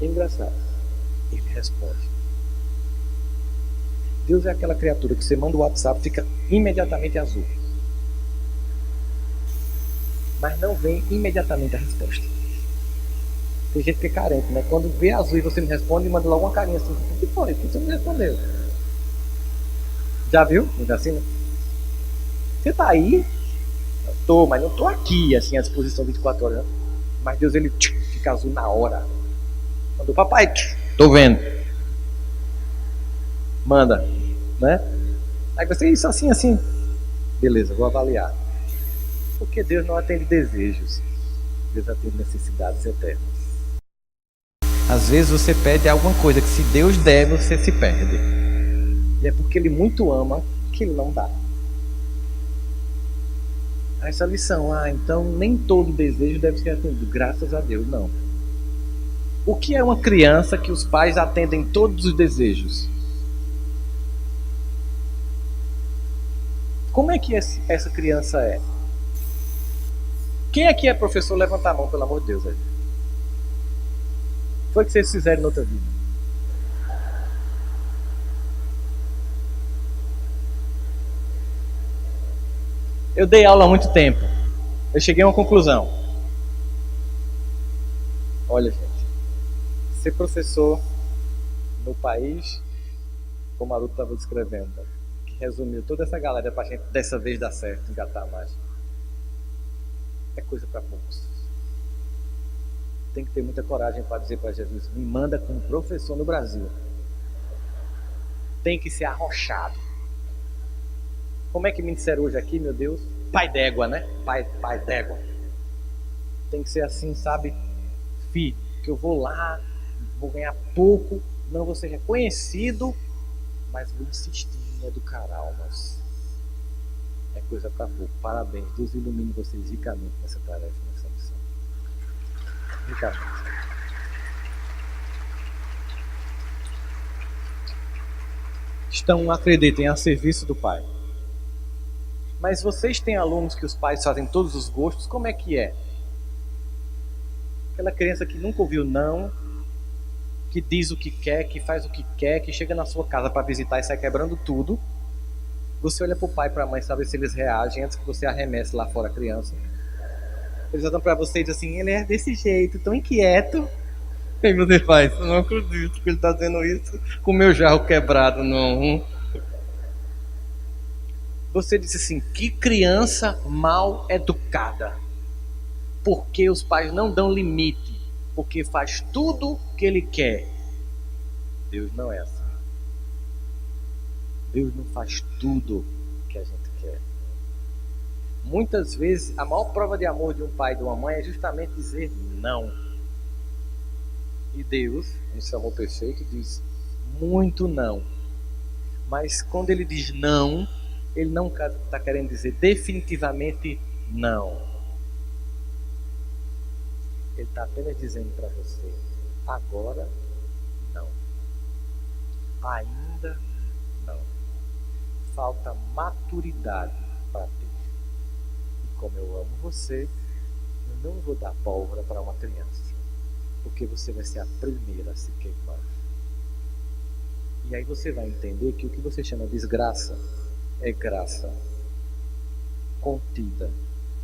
É engraçado. Ele responde. Deus é aquela criatura que você manda o WhatsApp, fica imediatamente azul. Mas não vem imediatamente a resposta. Tem gente que é carente, né? Quando vê azul e você não responde, manda logo uma carinha assim. O que foi? Você não respondeu. Já viu? Não é assim, né? Você tá aí? Eu tô, mas não tô aqui, assim, à disposição 24 horas. Né? Mas Deus, ele fica azul na hora. Mandou, papai, tô vendo. Manda, né? Aí você, isso assim, assim. Beleza, vou avaliar. Porque Deus não atende desejos. Deus atende necessidades eternas. Às vezes você pede alguma coisa que se Deus der, você se perde. E é porque Ele muito ama que Ele não dá. Essa lição, então nem todo desejo deve ser atendido. Graças a Deus, não. O que é uma criança que os pais atendem todos os desejos? Como é que essa criança é? Quem aqui é professor? Levanta a mão, pelo amor de Deus. Aí. Foi o que vocês fizeram na outra vida? Eu dei aula há muito tempo. Eu cheguei a uma conclusão. Olha, gente, ser professor no país, como a Maruto estava descrevendo, que resumiu toda essa galera para a gente dessa vez dar certo, engatar mais, é coisa para poucos. Tem que ter muita coragem para dizer para Jesus: me manda como professor no Brasil. Tem que ser arrochado. Como é que me disseram hoje aqui, meu Deus? Pai d'égua, né? Pai d'égua. Tem que ser assim, sabe? Filho, que eu vou lá, vou ganhar pouco, não vou ser reconhecido, mas vou insistir em educar almas. É coisa para pouco. Parabéns. Deus ilumine vocês ricamente nessa tarefa, nessa missão. Ricamente. Estão, acreditem, a serviço do Pai. Mas vocês têm alunos que os pais fazem todos os gostos, como é que é? Aquela criança que nunca ouviu não, que diz o que quer, que faz o que quer, que chega na sua casa para visitar e sai quebrando tudo. Você olha para o pai e para a mãe, sabe se eles reagem antes que você arremesse lá fora a criança. Eles olham para você e dizem assim: ele é desse jeito, tão inquieto. E você faz: eu não acredito que ele está dizendo isso com o meu jarro quebrado, não. Você disse assim: que criança mal educada. Porque os pais não dão limite, porque faz tudo o que ele quer. Deus não é assim. Deus não faz tudo o que a gente quer. Muitas vezes a maior prova de amor de um pai e de uma mãe é justamente dizer não. E Deus, no seu amor perfeito, diz muito não. Mas quando ele diz não, ele não está querendo dizer definitivamente não. Ele está apenas dizendo para você: agora não. Ainda não. Falta maturidade para ter. E como eu amo você, eu não vou dar pólvora para uma criança, porque você vai ser a primeira a se queimar. E aí você vai entender que o que você chama de desgraça é graça contida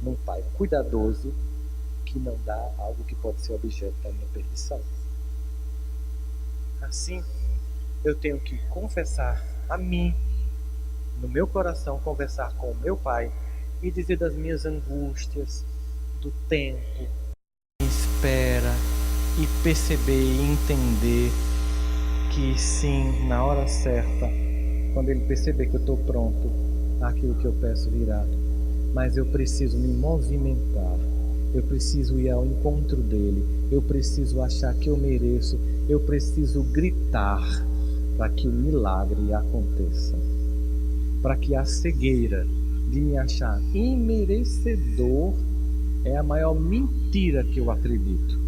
num pai cuidadoso que não dá algo que pode ser objeto da minha perdição. Assim, eu tenho que confessar a mim, no meu coração, conversar com o meu pai e dizer das minhas angústias, do tempo, espera, e perceber e entender que sim, na hora certa, quando ele perceber que eu estou pronto, aquilo que eu peço virá. Mas eu preciso me movimentar, eu preciso ir ao encontro dele, eu preciso achar que eu mereço, eu preciso gritar para que o milagre aconteça, para que a cegueira de me achar imerecedor é a maior mentira que eu acredito.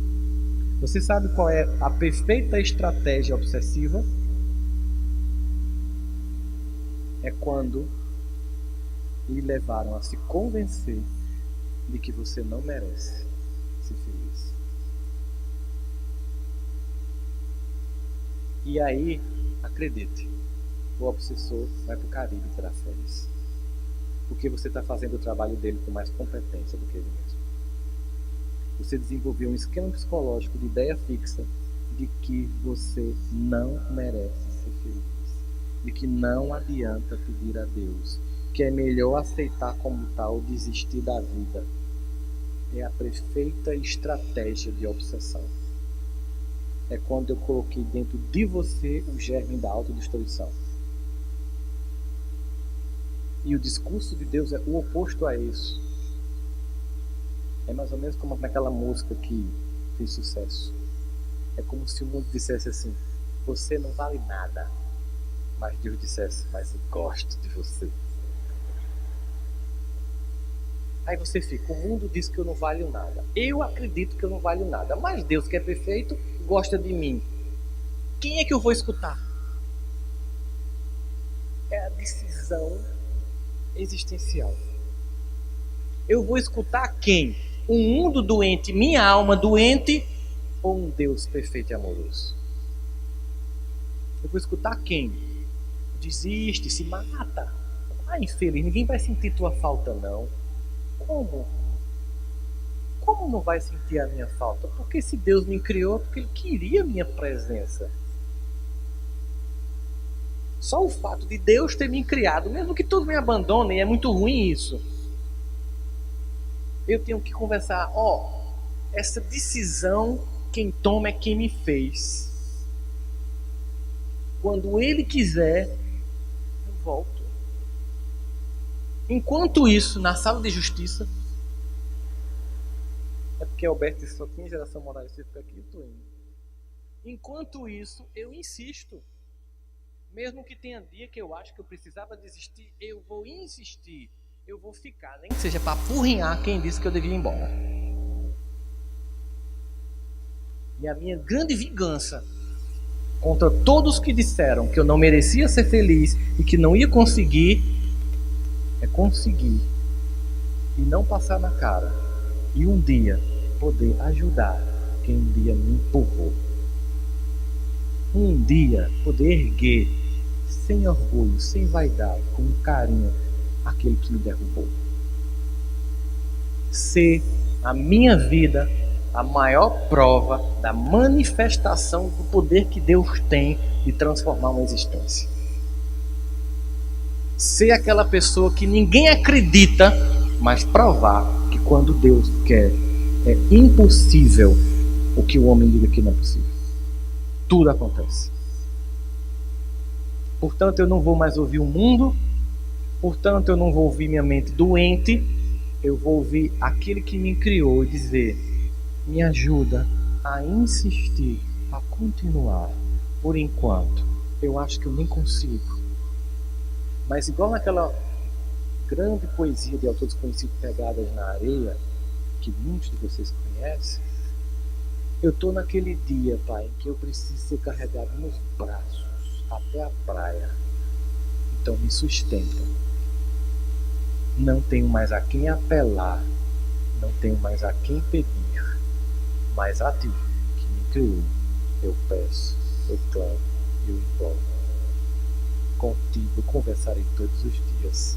Você sabe qual é a perfeita estratégia obsessiva? É quando lhe levaram a se convencer de que você não merece ser feliz. E aí, acredite, o obsessor vai para o Caribe tirar férias, porque você está fazendo o trabalho dele com mais competência do que ele mesmo. Você desenvolveu um esquema psicológico de ideia fixa de que você não merece ser feliz, de que não adianta pedir a Deus, que é melhor aceitar como tal, desistir da vida. É a perfeita estratégia de obsessão. É quando eu coloquei dentro de você o germe da autodestruição. E o discurso de Deus é o oposto a isso. É mais ou menos como naquela música que fez sucesso. É como se o mundo dissesse assim: você não vale nada. Mas Deus dissesse: mas eu gosto de você. Aí você fica: o mundo diz que eu não valho nada, eu acredito que eu não valho nada, mas Deus, que é perfeito, gosta de mim. Quem é que eu vou escutar? É a decisão existencial. Eu vou escutar quem? Um mundo doente, minha alma doente, ou um Deus perfeito e amoroso? Eu vou escutar quem? Desiste, se mata. Ah, infeliz, ninguém vai sentir tua falta, não. Como? Como não vai sentir a minha falta? Porque se Deus me criou, porque Ele queria a minha presença. Só o fato de Deus ter me criado, mesmo que todos me abandonem, é muito ruim isso. Eu tenho que conversar, essa decisão quem toma é quem me fez. Quando Ele quiser, eu volto. Enquanto isso, na sala de justiça, é porque Alberto só tinha geração moral, você fica aqui, eu estou indo. Enquanto isso, eu insisto. Mesmo que tenha dia que eu acho que eu precisava desistir, eu vou insistir. Eu vou ficar, nem que seja para apurrinhar quem disse que eu devia ir embora. E a minha grande vingança contra todos que disseram que eu não merecia ser feliz e que não ia conseguir, é conseguir e não passar na cara e um dia poder ajudar quem um dia me empurrou. Um dia poder erguer sem orgulho, sem vaidade, com carinho aquele que me derrubou. Ser a minha vida a maior prova da manifestação do poder que Deus tem de transformar uma existência. Ser aquela pessoa que ninguém acredita, mas provar que quando Deus quer, é impossível o que o homem diga que não é possível. Tudo acontece. Portanto, eu não vou mais ouvir o mundo. Portanto, eu não vou ouvir minha mente doente. Eu vou ouvir aquele que me criou e dizer: me ajuda a insistir, a continuar. Por enquanto, eu acho que eu nem consigo. Mas igual naquela grande poesia de autor desconhecido, Pegadas na Areia, que muitos de vocês conhecem, eu estou naquele dia, Pai, em que eu preciso ser carregado nos braços até a praia. Então me sustenta. Não tenho mais a quem apelar, não tenho mais a quem pedir, mas a Ti, que me criou, eu peço, eu clamo, eu imploro. Contigo conversarei todos os dias.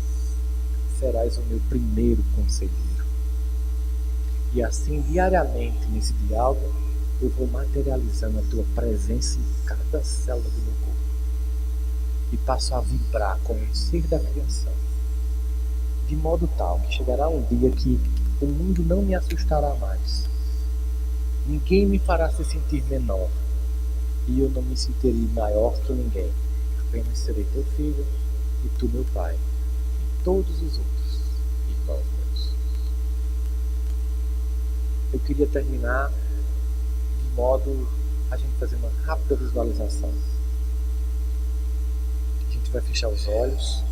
Serás o meu primeiro conselheiro. E assim, diariamente, nesse diálogo, eu vou materializando a Tua presença em cada célula do meu corpo. E passo a vibrar como um ser da criação. De modo tal que chegará um dia que o mundo não me assustará mais. Ninguém me fará se sentir menor. E eu não me sentirei maior que ninguém. Apenas serei Teu filho e Tu meu Pai. E todos os outros irmãos meus. Eu queria terminar de modo a gente fazer uma rápida visualização. A gente vai fechar os olhos.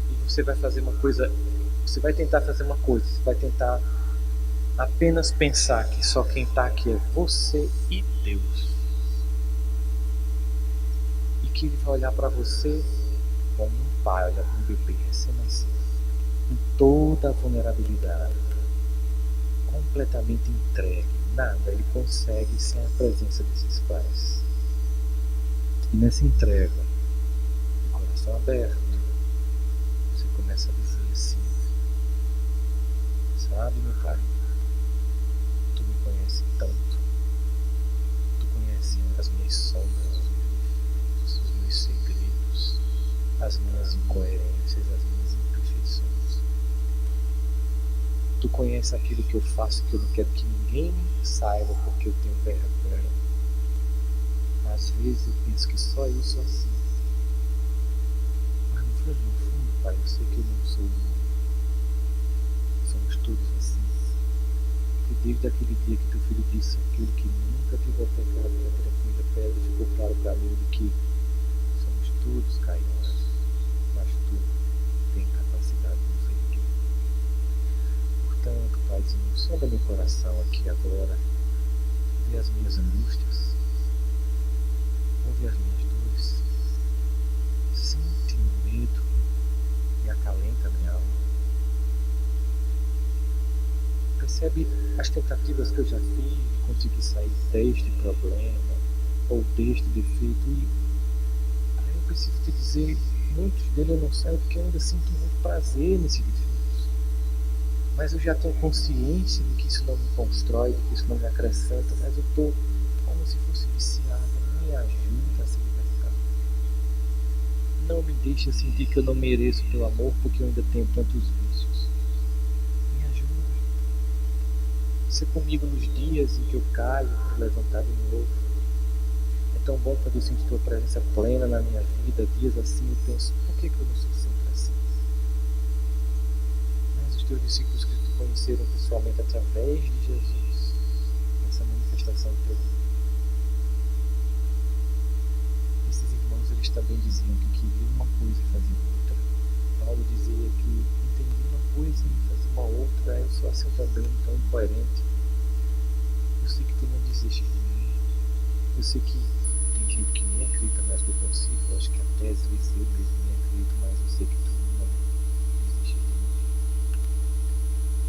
E você vai fazer uma coisa. Você vai tentar fazer uma coisa. Você vai tentar apenas pensar que só quem está aqui é você e Deus. E que Ele vai olhar para você como um pai olha para um bebê recém-nascido, com toda a vulnerabilidade, completamente entregue. Nada Ele consegue sem a presença desses pais. E nessa entrega, de coração aberto, você começa a dizer assim: sabe, meu Pai, Tu me conheces tanto, Tu conheces as minhas sombras, os meus segredos, as minhas incoerências, as minhas imperfeições. Tu conheces aquilo que eu faço que eu não quero que ninguém saiba porque eu tenho vergonha. Às vezes eu penso que só eu sou assim. Mas no fundo, Pai, eu sei que eu não sou o único. Somos todos assim. E desde aquele dia que Teu Filho disse: aquele que nunca tiver pecado para ter a primeira pedra, ficou claro para mim de que somos todos caídos, mas Tu tem capacidade de nos erguer. Portanto, Paizinho, sonda meu coração aqui agora, vê as minhas angústias, ouve as minhas dores, sente-me percebe as tentativas que eu já fiz de conseguir sair deste problema ou deste defeito. E aí eu preciso te dizer, muitos dele eu não saio porque eu ainda sinto muito prazer nesses defeitos. Mas eu já tenho consciência de que isso não me constrói, de que isso não me acrescenta, mas eu estou como se fosse viciado. Me ajuda a se libertar. Não me deixe sentir que eu não mereço teu amor porque eu ainda tenho tantos vícios. Me ajuda. Ser comigo nos dias em que eu caio para levantar de novo. É tão bom quando eu sinto tua presença plena na minha vida. Dias assim eu penso, por que eu não sou sempre assim? Mas os teus discípulos que tu conheceram pessoalmente através de Jesus, nessa manifestação do teu amor, esses irmãos, eles também diziam que queriam uma coisa e faziam outra. Paulo dizia que entendi uma coisa e fazia uma outra. Eu sou assim também, tão incoerente. Eu sei que tu não desistes de mim. Eu sei que tem gente que nem acredita mais que eu consigo. Eu acho que até às vezes eu mesmo nem acredito, mas eu sei que tu não desistes de mim.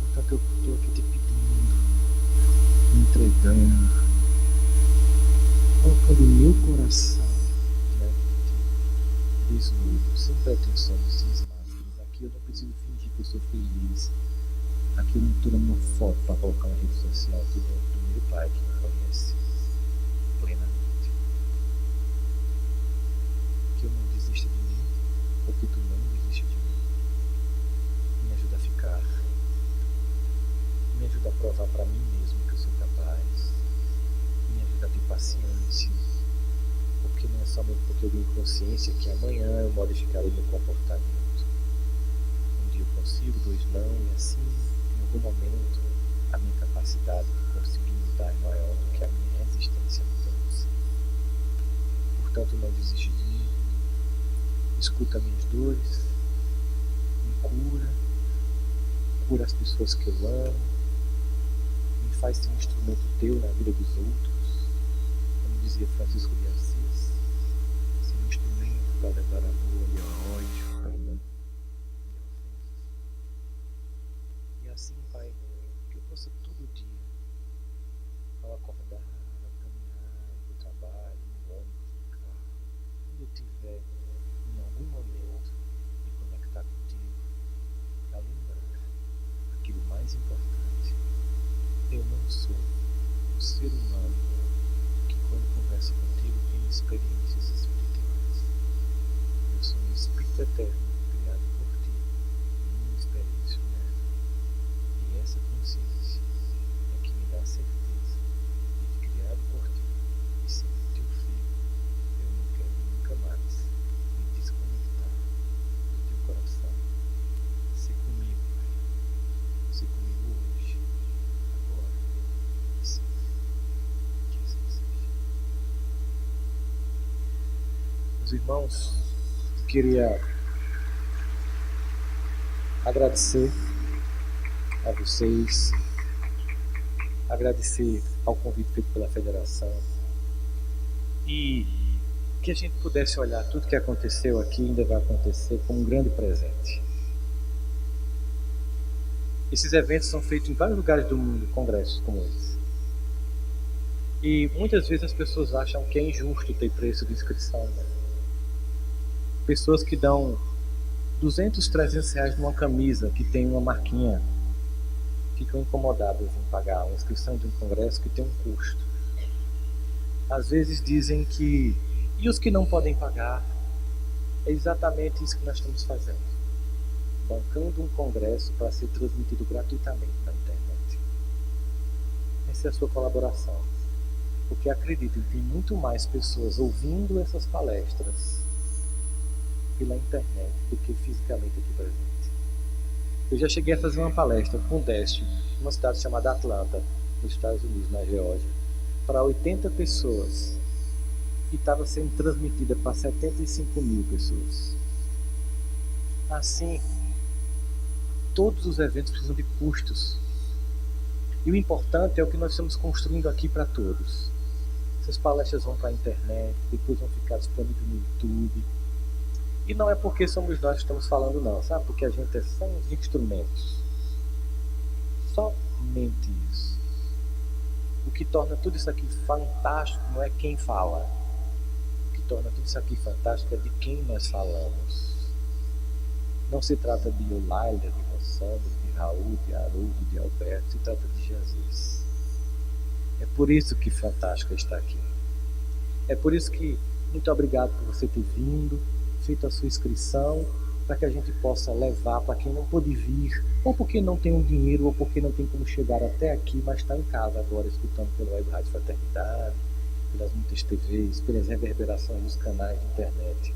Portanto, eu estou aqui te pedindo, me entregando, colocando o meu coração desnudo, sem pretensões, sem máscaras. Aqui eu não preciso fingir que eu sou feliz. Aqui eu não estou dando uma foto para colocar na rede social. Estou dentro do meu Pai que me conhece plenamente. Que eu não desista de mim, porque tu não desiste de mim. Me ajuda a ficar. Me ajuda a provar para mim mesmo que eu sou capaz. Me ajuda a ter paciência. Porque não é somente porque eu tenho consciência que amanhã eu modificarei meu comportamento. Um dia eu consigo, dois não, e assim, em algum momento, a minha capacidade de conseguir mudar é maior do que a minha resistência à mudança. Portanto, não desiste de mim, escuta minhas dores, me cura as pessoas que eu amo, me faz ser um instrumento teu na vida dos outros, como dizia Francisco de Assis. Instrumento para levar amor e ódio, perdão e ofensas. E assim, Pai, que eu possa todo dia, ao acordar, ao caminhar, para o trabalho, no ônibus, no carro, onde eu estiver, em algum momento, me conectar contigo, para lembrar aquilo mais importante. Eu não sou um ser humano que, quando conversa contigo, tem experiências espirituais. Eu sou um Espírito eterno, criado por ti, e uma experiência humana. E essa consciência é que me dá a certeza de que, criado por ti e sendo teu filho, eu não quero nunca mais me desconectar do teu coração. Se comigo, Pai. Se comigo hoje, agora e sempre. Que assim seja. Meus irmãos, queria agradecer a vocês, agradecer ao convite feito pela Federação e que a gente pudesse olhar tudo que aconteceu aqui e ainda vai acontecer como um grande presente. Esses eventos são feitos em vários lugares do mundo, congressos como esse. E muitas vezes as pessoas acham que é injusto ter preço de inscrição, né? Pessoas que dão 200, 300 reais numa camisa que tem uma marquinha ficam incomodadas em pagar uma inscrição de um congresso que tem um custo. Às vezes dizem que, e os que não podem pagar? É exatamente isso que nós estamos fazendo. Bancando um congresso para ser transmitido gratuitamente na internet. Essa é a sua colaboração. Porque acredito que tem muito mais pessoas ouvindo essas palestras pela internet do que fisicamente aqui presente. Eu já cheguei a fazer uma palestra com o Décio, numa cidade chamada Atlanta, nos Estados Unidos, na Geórgia, para 80 pessoas e estava sendo transmitida para 75 mil pessoas. Assim, todos os eventos precisam de custos. E o importante é o que nós estamos construindo aqui para todos. Essas palestras vão para a internet, depois vão ficar disponíveis no YouTube. E não é porque somos nós que estamos falando não, sabe? Porque a gente é só uns instrumentos. Somente simplesmente isso. O que torna tudo isso aqui fantástico não é quem fala. O que torna tudo isso aqui fantástico é de quem nós falamos. Não se trata de Eulália, de Rossandro, de Raul, de Haroldo, de Alberto, se trata de Jesus. É por isso que fantástico está aqui. É por isso que muito obrigado por você ter vindo, feito a sua inscrição, para que a gente possa levar para quem não pôde vir, ou porque não tem um dinheiro, ou porque não tem como chegar até aqui, mas está em casa agora, escutando pelo Web Rádio Fraternidade, pelas muitas TVs, pelas reverberações dos canais de internet.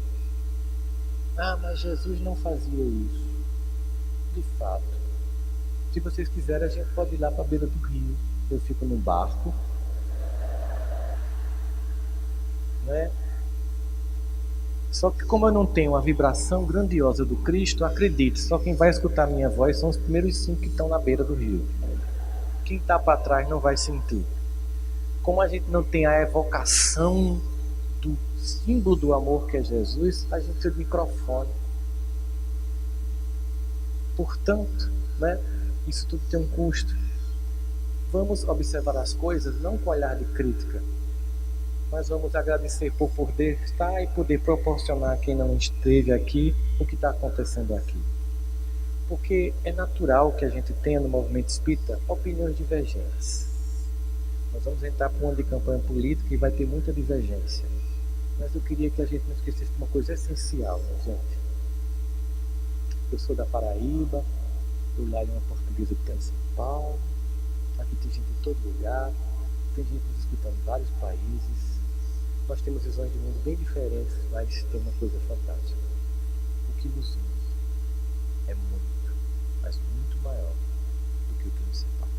Ah, mas Jesus não fazia isso. De fato. Se vocês quiserem, a gente pode ir lá para a beira do rio. Eu fico num barco, né? Só que como eu não tenho a vibração grandiosa do Cristo, acredite, só quem vai escutar minha voz são os primeiros 5 que estão na beira do rio. Quem está para trás não vai sentir. Como a gente não tem a evocação do símbolo do amor que é Jesus, a gente precisa de microfone. Portanto, né, isso tudo tem um custo. Vamos observar as coisas não com olhar de crítica, mas vamos agradecer por poder estar e poder proporcionar a quem não esteve aqui o que está acontecendo aqui. Porque é natural que a gente tenha no movimento espírita opiniões divergentes. Nós vamos entrar para um ano de campanha política e vai ter muita divergência. Mas eu queria que a gente não esquecesse de uma coisa essencial, né, gente? Eu sou da Paraíba, eu lá em uma portuguesa que está em São Paulo, aqui tem gente de todo lugar, tem gente nos escutando em vários países. Nós temos visões de mundo bem diferentes, mas tem uma coisa fantástica. O que nos une é muito, mas muito maior do que o que nos separa.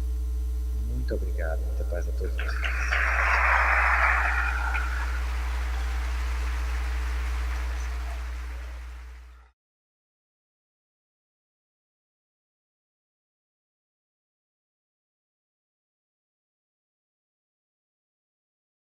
Muito obrigado, muita paz a todos.